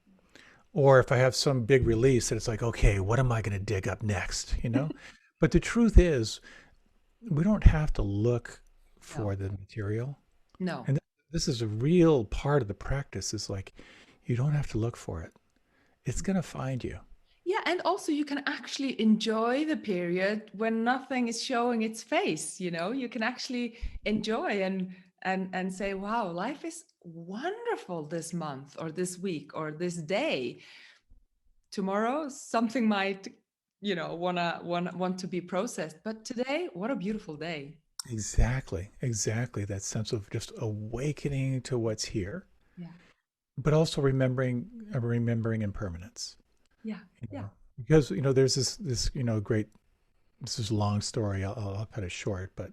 Or if I have some big release and it's like, okay, what am I going to dig up next? But the truth is, we don't have to look No. for the material. No. And this is a real part of the practice, is like, you don't have to look for it. It's going to find you. Yeah, and also you can actually enjoy the period when nothing is showing its face. You can actually enjoy and say, wow, life is wonderful this month or this week or this day. Tomorrow something might, want to be processed, but today, what a beautiful day. Exactly. That sense of just awakening to what's here, Yeah, but also remembering impermanence. yeah, yeah. Because there's this great, this is a long story. I'll cut it short, but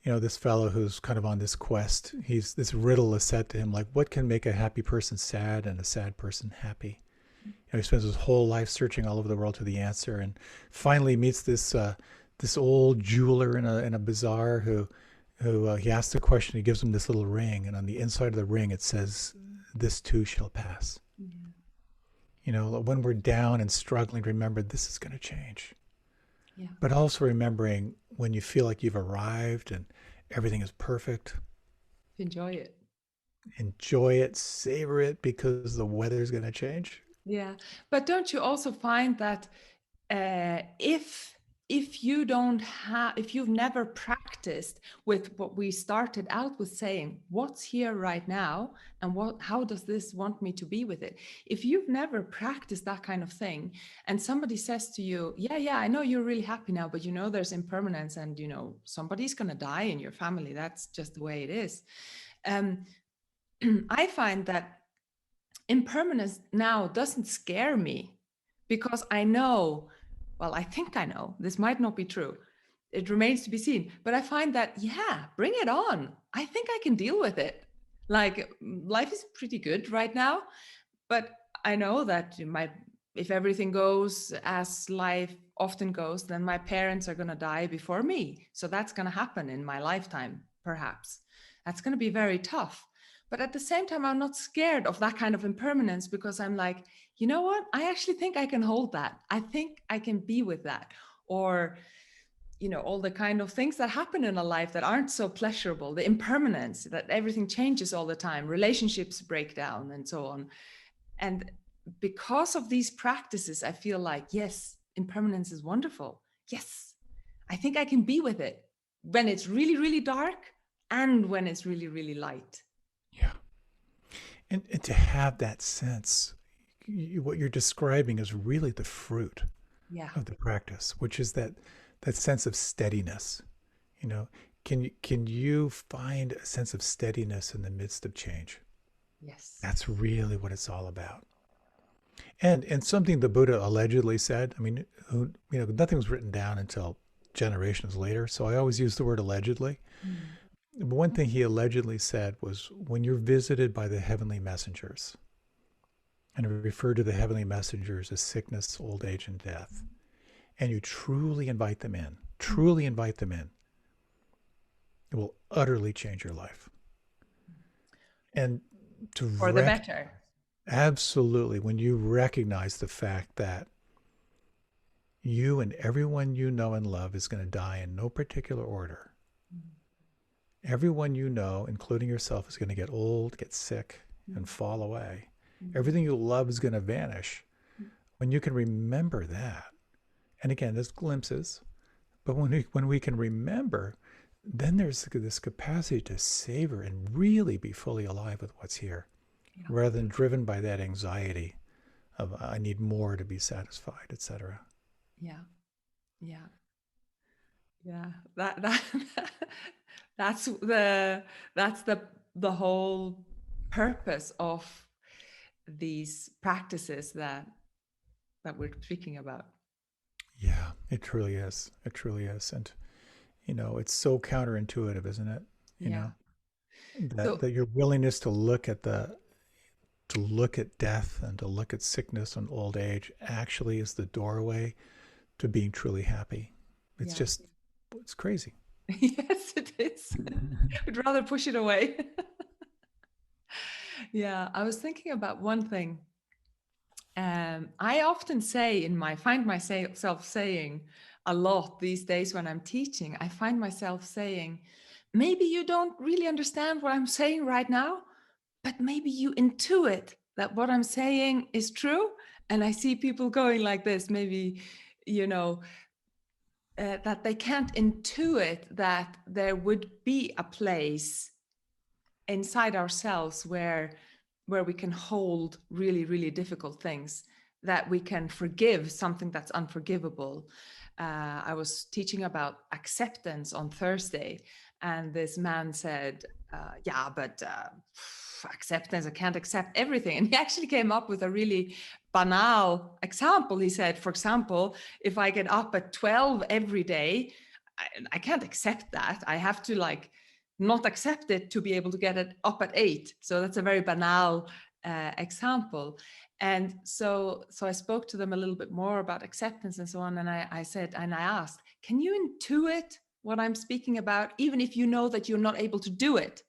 this fellow who's kind of on this quest, this riddle is set to him, like, what can make a happy person sad and a sad person happy? He spends his whole life searching all over the world for the answer, and finally meets this old jeweler in a bazaar who he asks the question. He gives him this little ring, and on the inside of the ring it says, "This too shall pass." When we're down and struggling, remember this is going to change. Yeah. But also remembering when you feel like you've arrived and everything is perfect, Enjoy it. enjoy it, savor it, because the weather's going to change. Yeah, but don't you also find that if you've never practiced with what we started out with, saying what's here right now and how does this want me to be with it? If you've never practiced that kind of thing, and somebody says to you, yeah, I know you're really happy now, but there's impermanence, and somebody's gonna die in your family. That's just the way it is. I find that impermanence now doesn't scare me, because I know, well, I think I know, this might not be true. It remains to be seen. But I find that, yeah, bring it on. I think I can deal with it. Like, life is pretty good right now, but I know that if everything goes as life often goes, then my parents are going to die before me. So that's going to happen in my lifetime, perhaps. That's going to be very tough. But at the same time, I'm not scared of that kind of impermanence, because I'm like, you know what? I actually think I can hold that. I think I can be with that. Or, all the kind of things that happen in a life that aren't so pleasurable, the impermanence, that everything changes all the time, relationships break down, and so on. And because of these practices, I feel like, yes, impermanence is wonderful. Yes, I think I can be with it when it's really, really dark and when it's really, really light. Yeah. And to have that sense, what you're describing is really the fruit Yeah. of the practice, which is that sense of steadiness. Can you find a sense of steadiness in the midst of change? Yes. That's really what it's all about. And something the Buddha allegedly said, I mean, nothing was written down until generations later, so I always use the word allegedly. Mm. But one thing he allegedly said was, when you're visited by the heavenly messengers, and referred to the heavenly messengers as sickness, old age, and death, and you truly invite them in, it will utterly change your life. And to For the better. absolutely, when you recognize the fact that you and everyone you know and love is going to die in no particular order. Everyone you know, including yourself, is going to get old, get sick, and fall away. Everything you love is going to vanish. When you can remember that, and again, there's glimpses, but when we can remember, then there's this capacity to savor and really be fully alive with what's here, rather than driven by that anxiety of, I need more to be satisfied, etc. Yeah. That That's the whole purpose of these practices that we're speaking about. Yeah, it truly is. It truly is. And, it's so counterintuitive, isn't it? You Yeah. know, that, So that your willingness to look at death and to look at sickness and old age actually is the doorway to being truly happy. It's yeah. just, it's crazy. Yes, it is. I'd rather push it away. Yeah, I was thinking about one thing. I often say find myself saying a lot these days when I'm teaching, I find myself saying, maybe you don't really understand what I'm saying right now, but maybe you intuit that what I'm saying is true. And I see people going like this, maybe, you know, that they can't intuit that there would be a place inside ourselves where we can hold really really difficult things, that we can forgive something that's unforgivable. I was teaching about acceptance on Thursday, and this man said, yeah, but acceptance, I can't accept everything. And he actually came up with a really banal example. He said, for example, if I get up at 12 every day, I can't accept that. I have to like not accept it to be able to get it up at 8. So that's a very banal example. And so I spoke to them a little bit more about acceptance and so on. And I said, and I asked, can you intuit what I'm speaking about, even if you know that you're not able to do it?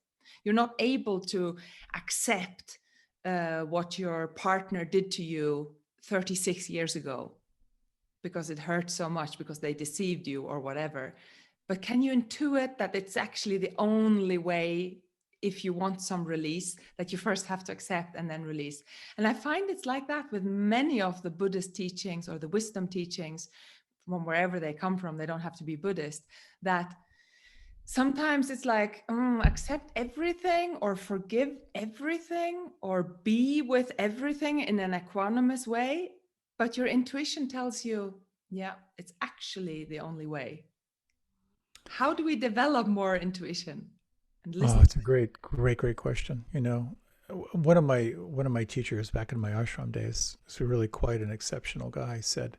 You're not able to accept what your partner did to you 36 years ago because it hurt so much, because they deceived you or whatever. But can you intuit that it's actually the only way, if you want some release, that you first have to accept and then release? And I find it's like that with many of the Buddhist teachings or the wisdom teachings from wherever they come from. They don't have to be Buddhist. That sometimes it's like, accept everything or forgive everything or be with everything in an equanimous way. But your intuition tells you, yeah, it's actually the only way. How do we develop more intuition and Oh, listen? it's a great, great, great question. One of my teachers back in my ashram days, who's really quite an exceptional guy, said,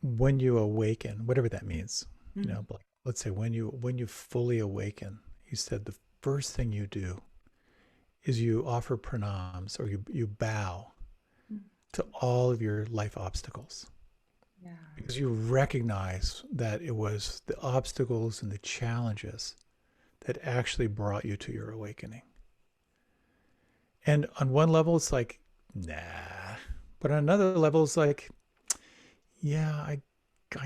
when you awaken, whatever that means, Mm, like, let's say when you fully awaken, he said the first thing you do is you offer pranams, or you bow mm, to all of your life obstacles, yeah. because you recognize that it was the obstacles and the challenges that actually brought you to your awakening. And on one level, it's like, nah. But on another level, it's like, yeah, I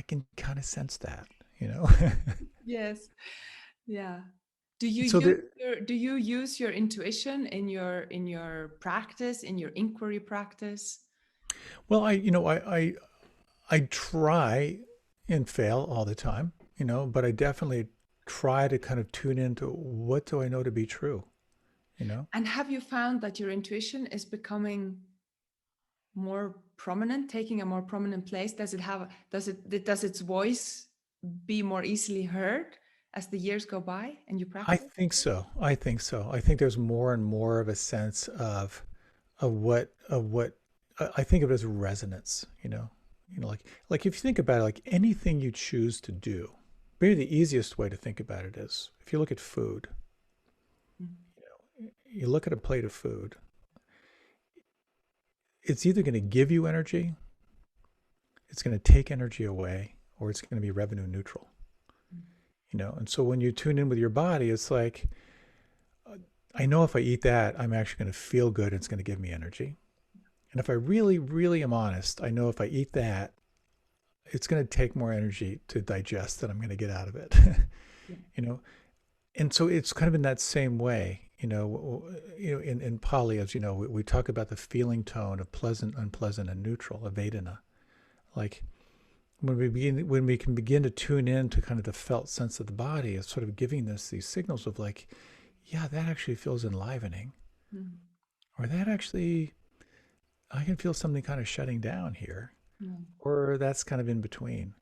can kind of sense that, you know? Yes. Yeah. Do you So use there, your intuition in your practice, in your inquiry practice? well, I try and fail all the time, but I definitely try to kind of tune into what do I know to be true, you know? And have you found that your intuition is becoming more prominent, taking a more prominent place? Does its voice be more easily heard as the years go by and you I practice? think so. I think so. I think there's more and more of a sense of what I think of it as resonance, like if you think about it, like anything you choose to do, maybe the easiest way to think about it is if you look at food, Mhm. you look at a plate of food, it's either going to give you energy, it's going to take energy away, or it's going to be revenue neutral, and so when you tune in with your body, it's like, I know if I eat that, I'm actually going to feel good. It's going to give me energy. And if I really, really am honest, I know if I eat that, it's going to take more energy to digest than I'm going to get out of it. Yeah. you know, and so it's kind of in that same way. In Pali, as you know, we talk about the feeling tone of pleasant, unpleasant, and neutral, of Vedana. Like when we can begin to tune in to kind of the felt sense of the body, it's sort of giving us these signals of like, yeah, that actually feels enlivening, Mhm. or that actually, I can feel something kind of shutting down here, Yeah. or that's kind of in between.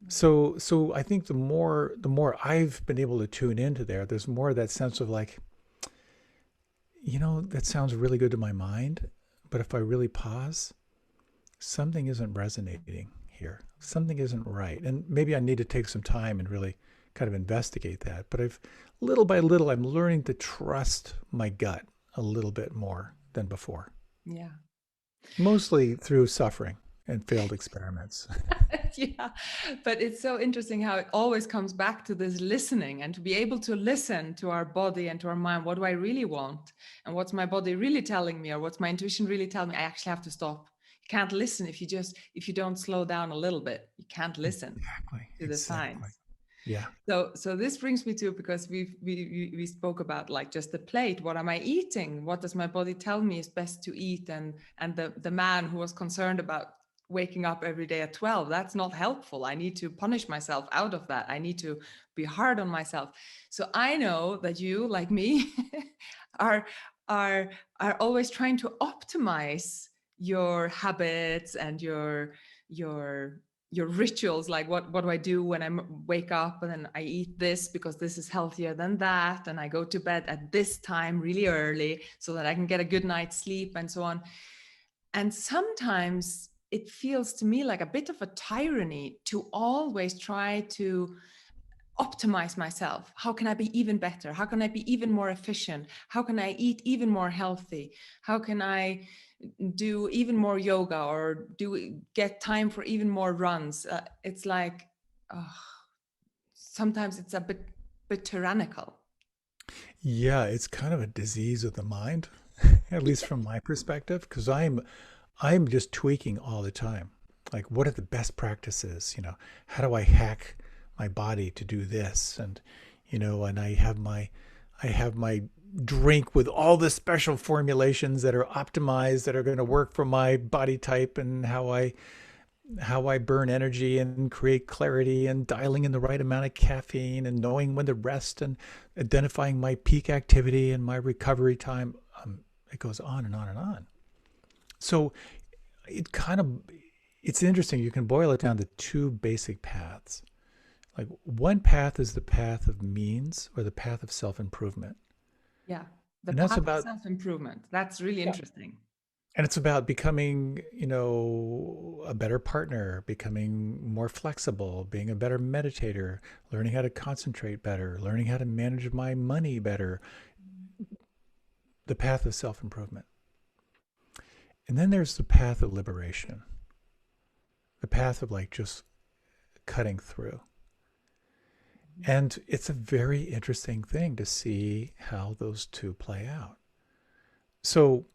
So I think the more I've been able to tune into there's more of that sense of like, that sounds really good to my mind, but if I really pause, something isn't resonating here. Something isn't right. And maybe I need to take some time and really kind of investigate that. But little by little, I'm learning to trust my gut a little bit more than before, Yeah. mostly through suffering and failed experiments. Yeah, but it's so interesting how it always comes back to this listening, and to be able to listen to our body and to our mind. What do I really want? And what's my body really telling me? Or what's my intuition really telling me? I actually have to stop. You can't listen if you don't slow down a little bit. You can't listen Exactly. to the Exactly. signs. Yeah. So this brings me to, because we spoke about like just the plate. What am I eating? What does my body tell me is best to eat? And the man who was concerned about waking up every day at 12, that's not helpful. I need to punish myself out of that. I need to be hard on myself. So I know that you, like me, are are are always trying to optimize your habits and your your rituals, like what do I do when I wake up, and then I eat this because this is healthier than that, and I go to bed at this time really early so that I can get a good night's sleep, and so on. And sometimes it feels to me like a bit of a tyranny to always try to optimize myself. How can I be even better? How can I be even more efficient? How can I eat even more healthy? How can I do even more yoga, or get time for even more runs? It's like, oh, sometimes it's a bit tyrannical. Yeah, it's kind of a disease of the mind, at least from my perspective, because I'm just tweaking all the time. Like, what are the best practices? How do I hack my body to do this? And I have my drink with all the special formulations that are optimized, that are going to work for my body type, and how I burn energy and create clarity, and dialing in the right amount of caffeine, and knowing when to rest, and identifying my peak activity and my recovery time. It goes on and on and on. So it's interesting. You can boil it down to two basic paths. Like, one path is the path of means, or the path of self-improvement. Yeah, the And that's path of about self-improvement. That's really yeah. interesting. And it's about becoming, a better partner, becoming more flexible, being a better meditator, learning how to concentrate better, learning how to manage my money better. The path of self-improvement. And then there's the path of liberation, the path of like just cutting through. And it's a very interesting thing to see how those two play out. So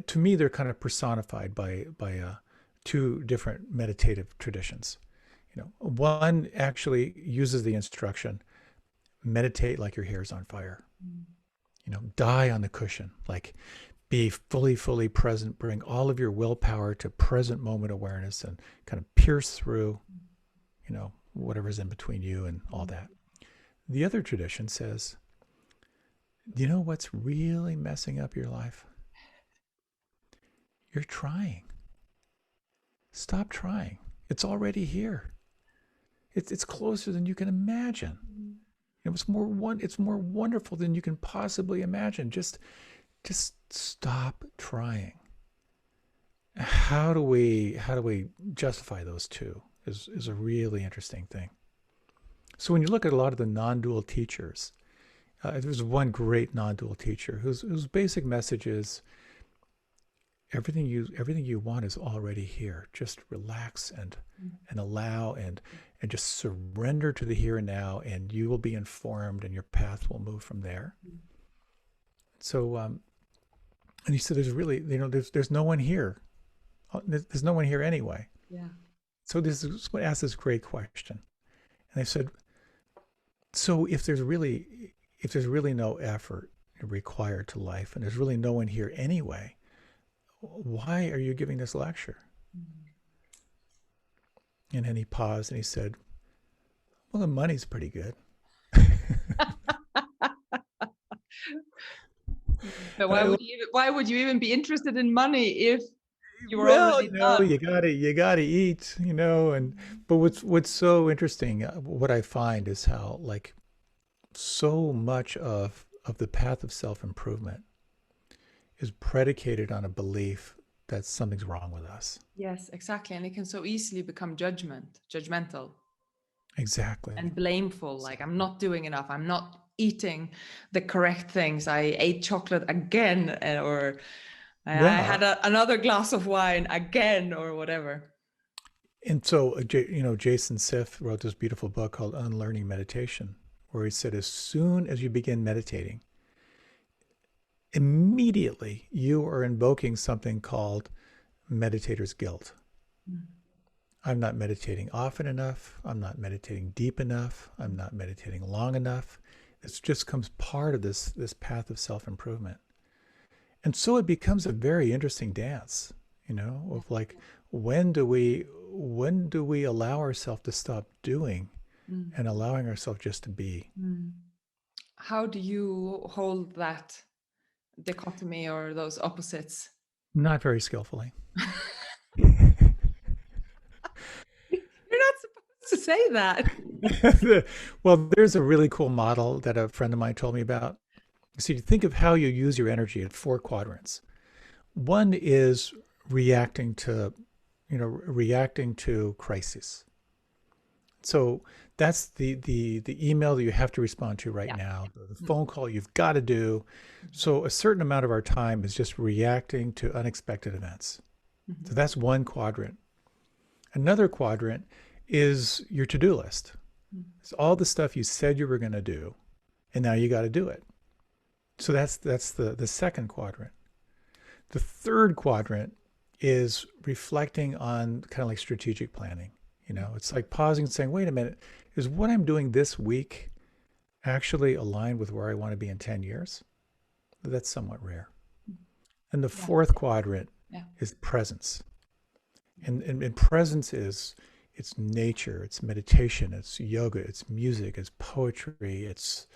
to me, they're kind of personified by two different meditative traditions. One actually uses the instruction, meditate like your hair's on fire. Die on the cushion, like be fully present, bring all of your willpower to present moment awareness, and kind of pierce through, whatever's in between you and all that. The other tradition says, you know what's really messing up your life? You're trying. Stop trying. It's already here. It's closer than you can imagine. It's more wonderful than you can possibly imagine. Just stop trying. How do we justify those two is a really interesting thing. So when you look at a lot of the non-dual teachers, there's one great non-dual teacher whose basic message is, everything you want is already here. Just relax and allow, and just surrender to the here and now, and you will be informed, and your path will move from there. So and he said, there's no one here. There's no one here anyway. Yeah. So this is what asked this great question. And I said, so if there's really no effort required to life, and there's really no one here anyway, why are you giving this lecture? And then he paused and he said, well, the money's pretty good. But why would you even be interested in money if You were Well, already you know, done. you gotta eat, you know, and but what's so interesting, what I find is how like so much of the path of self-improvement is predicated on a belief that something's wrong with us. Yes, exactly. And it can so easily become judgmental Exactly. and blameful. Like, I'm Exactly. not doing enough. I'm not eating the correct things. I ate chocolate again, or I Yeah. had another glass of wine again, or whatever. And so, you know, Jason Siff wrote this beautiful book called Unlearning Meditation, where he said, as soon as you begin meditating, immediately you are invoking something called meditator's guilt. Mm. I'm not meditating often enough. I'm not meditating deep enough. I'm not meditating long enough. It just comes part of this path of self-improvement. And so it becomes a very interesting dance, you know, Yeah. of like when do we allow ourselves to stop doing Mm. and allowing ourselves just to be? Mm. How do you hold that dichotomy or those opposites? Not very skillfully. You're not supposed to say that. Well, there's a really cool model that a friend of mine told me about. So you think of how you use your energy in four quadrants. One is reacting to, reacting to crisis. So that's the email that you have to respond to right Yeah. now, the Mm. phone call you've got to do. So a certain amount of our time is just reacting to unexpected events. So Mhm. that's one quadrant. Another quadrant is your to-do list. Mm. It's all the stuff you said you were going to do, and now you got to do it. So that's the second quadrant. The third quadrant is reflecting on kind of like strategic planning. You know, it's like pausing and saying, wait a minute, is what I'm doing this week actually aligned with where I want to be in 10 years? That's somewhat rare. And the Yeah. fourth quadrant Yeah. is presence. And presence is it's nature, it's meditation, it's yoga, it's music, it's poetry, it's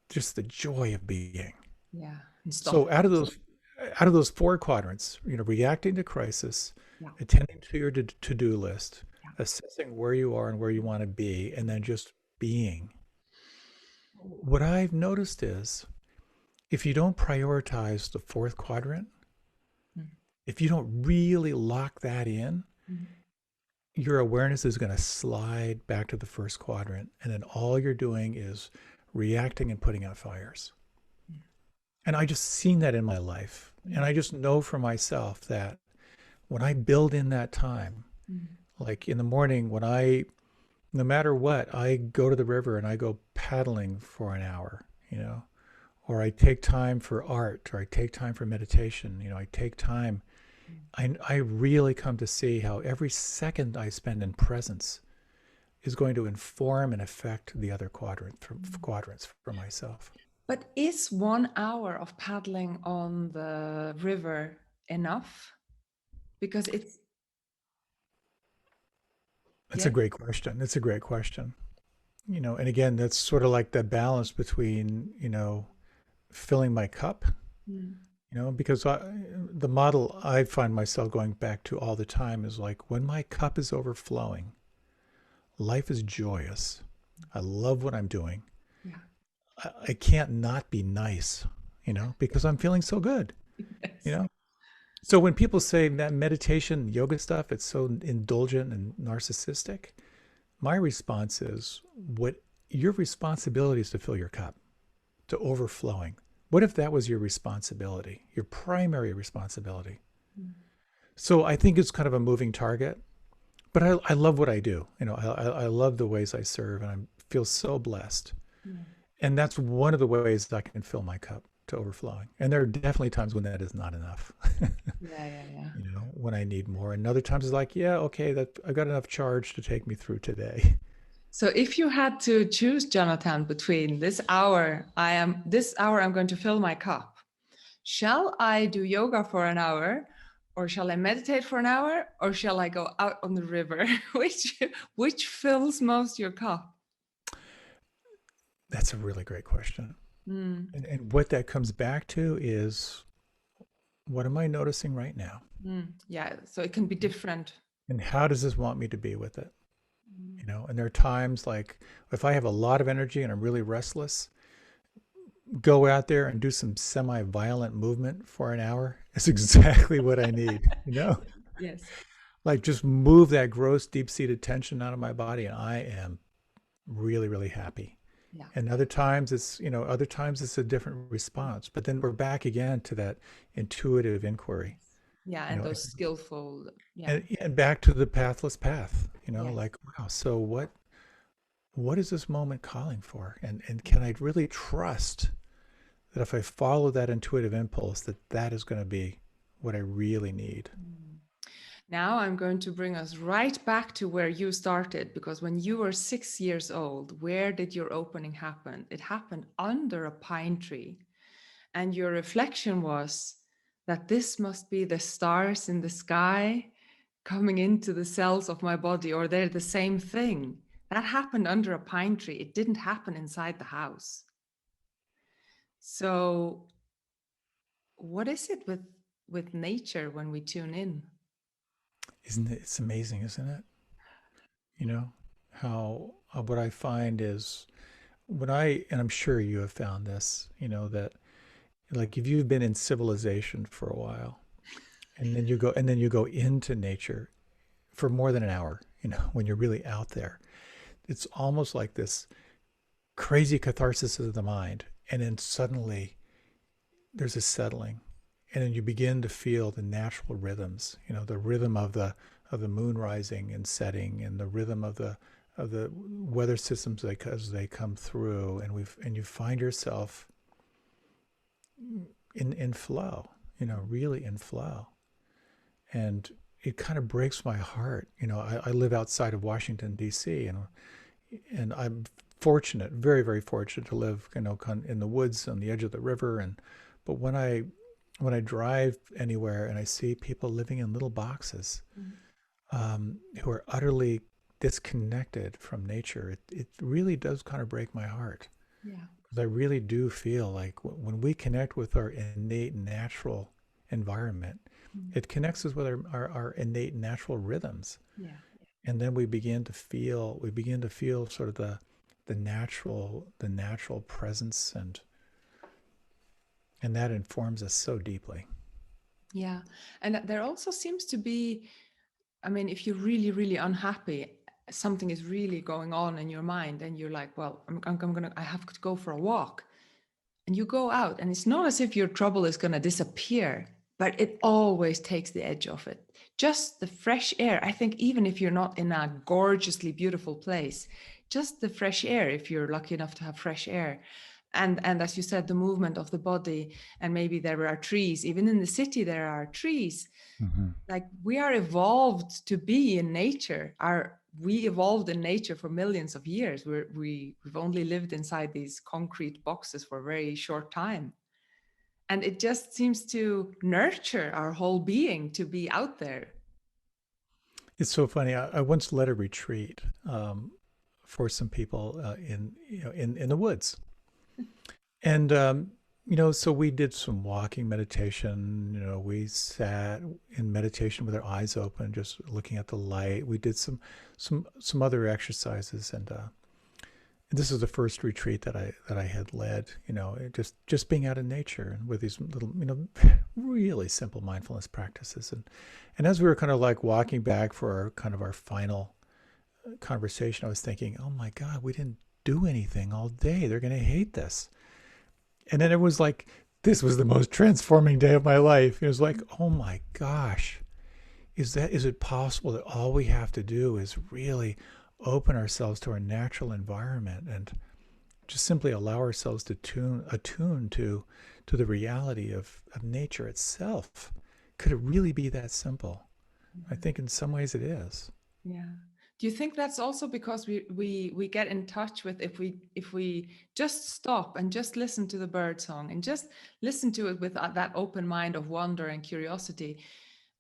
just the joy of being. Yeah. And So stop. out of those four quadrants, reacting to crisis, Yeah. attending to your to-do list, Yeah. assessing where you are and where you want to be, and then just being. What I've noticed is if you don't prioritize the fourth quadrant, Mm. if you don't really lock that in, Mm. your awareness is going to slide back to the first quadrant. And then all you're doing is reacting and putting out fires. Mm. And I just seen that in my life. And Mm. I just know for myself that when I build in that time, Mm. like in the morning, no matter what, I go to the river and I go paddling for an hour, or I take time for art, or I take time for meditation, I take time. I really come to see how every second I spend in presence is going to inform and affect the other quadrants for myself. But is 1 hour of paddling on the river enough? Because it's, That's a yeah. great question. It's a great question. And again, that's sort of like the balance between, filling my cup, Mm. because the model I find myself going back to all the time is like when my cup is overflowing, life is joyous. I love what I'm doing. Yeah. I can't not be nice, because I'm feeling so good, you Yes. know? So when people say that meditation, yoga stuff, it's so indulgent and narcissistic, my response is what your responsibility is to fill your cup to overflowing. What if that was your responsibility, your primary responsibility? Mm. So I think it's kind of a moving target, but I love what I do. I love the ways I serve and I feel so blessed. Yeah. And that's one of the ways that I can fill my cup to overflowing. And there are definitely times when that is not enough. Yeah. Yeah. Yeah. When I need more. And other times it's like, yeah, okay, that I've got enough charge to take me through today. So if you had to choose, Jonathan, between this hour I'm going to fill my cup. Shall I do yoga for an hour, or shall I meditate for an hour, or shall I go out on the river? which fills most your cup? That's a really great question. Mm. And what that comes back to is what am I noticing right now? Yeah, so it can be different. And how does this want me to be with it? Mm. You know, and there are times like if I have a lot of energy and I'm really restless, go out there and do some semi-violent movement for an hour is exactly what I need, you know? Yes. Like just move that gross deep-seated tension out of my body and I am really, really happy. Yeah. And other times it's, you know, other times it's a different response. But then we're back again to that intuitive inquiry, Yeah, you and know, those skillful. Yeah. and back to the pathless path, you know, Yes. like, wow, so what is this moment calling for? And can I really trust that if I follow that intuitive impulse, that that is going to be what I really need? Mm. Now I'm going to bring us right back to where you started, because when you were 6 years old, where did your opening happen? It happened under a pine tree. And your reflection was that this must be the stars in the sky coming into the cells of my body, or they're the same thing. That happened under a pine tree. It didn't happen inside the house. So, what is it with nature when we tune in? Isn't it? It's amazing, isn't it? You know, how what I find is when and I'm sure you have found this, you know, that like if you've been in civilization for a while and then you go into nature for more than an hour, you know, when you're really out there, it's almost like this crazy catharsis of the mind. And then suddenly there's a settling. And then you begin to feel the natural rhythms, you know, the rhythm of the moon rising and setting and the rhythm of the weather systems as they come through and you find yourself in flow, you know, really in flow. And it kind of breaks my heart. You know, I live outside of Washington, D.C., and I'm fortunate, very, very fortunate to live, you know, in the woods on the edge of the river. But when I drive anywhere and I see people living in little boxes who are utterly disconnected from nature, it really does kind of break my heart. Yeah. Because I really do feel like when we connect with our innate natural environment, it connects us with our innate natural rhythms. Yeah. And then we begin to feel sort of the natural presence and that informs us so deeply. Yeah. And there also seems to be, I mean, if you're really, really unhappy, something is really going on in your mind, and you're like, well, I have to go for a walk. And you go out, and it's not as if your trouble is going to disappear, but it always takes the edge off it. Just the fresh air. I think even if you're not in a gorgeously beautiful place, just the fresh air, if you're lucky enough to have fresh air. And as you said, the movement of the body, and maybe there are trees. Even in the city, there are trees. Mm-hmm. Like we are evolved to be in nature. We evolved in nature for millions of years. We've only lived inside these concrete boxes for a very short time. And it just seems to nurture our whole being to be out there. It's so funny. I once led a retreat for some people in the woods, and you know, so we did some walking meditation. You know, we sat in meditation with our eyes open, just looking at the light. We did some other exercises, and this is the first retreat that I had led. You know, just being out in nature and with these little, you know, really simple mindfulness practices. And as we were kind of like walking back for our final conversation, I was thinking, oh my God, we didn't do anything all day. They're going to hate this. And then it was like, this was the most transforming day of my life. It was like, oh my gosh, is it possible that all we have to do is really open ourselves to our natural environment and just simply allow ourselves to attune to the reality of nature itself? Could it really be that simple? I think in some ways it is. Yeah. Do you think that's also because we get in touch with, if we just stop and just listen to the bird song and just listen to it with that open mind of wonder and curiosity,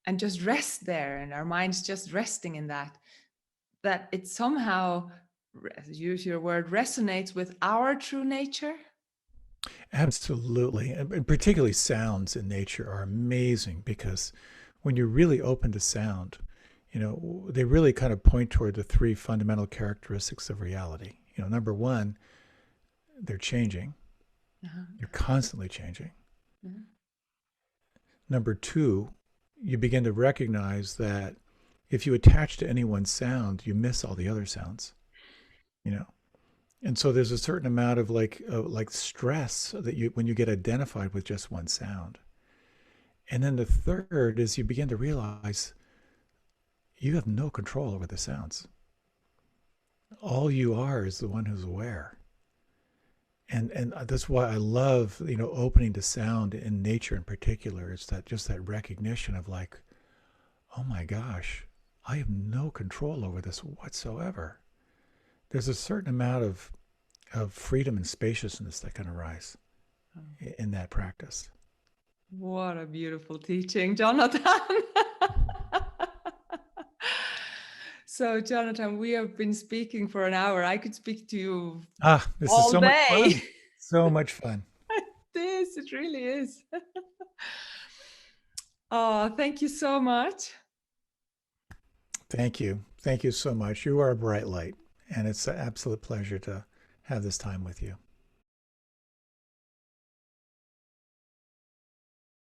and just rest there, and our minds just resting in that it somehow, use your word, resonates with our true nature? Absolutely. And particularly sounds in nature are amazing because when you're really open to sound, they really kind of point toward the three fundamental characteristics of reality. Number one, they're changing. Uh-huh. They're constantly changing. Uh-huh. Number two, you begin to recognize that if you attach to any one sound, you miss all the other sounds, you know. And so there's a certain amount of like stress that you when you get identified with just one sound. And then the third is you begin to realize you have no control over the sounds. All you are is the one who's aware. And that's why I love, opening to sound in nature in particular. It's that just that recognition of like, oh my gosh, I have no control over this whatsoever. There's a certain amount of freedom and spaciousness that can arise in that practice. What a beautiful teaching, Jonathan. So, Jonathan, we have been speaking for an hour. I could speak to you This is all so much day. fun. So much fun. It really is. Oh, thank you so much. Thank you. Thank you so much. You are a bright light, and it's an absolute pleasure to have this time with you.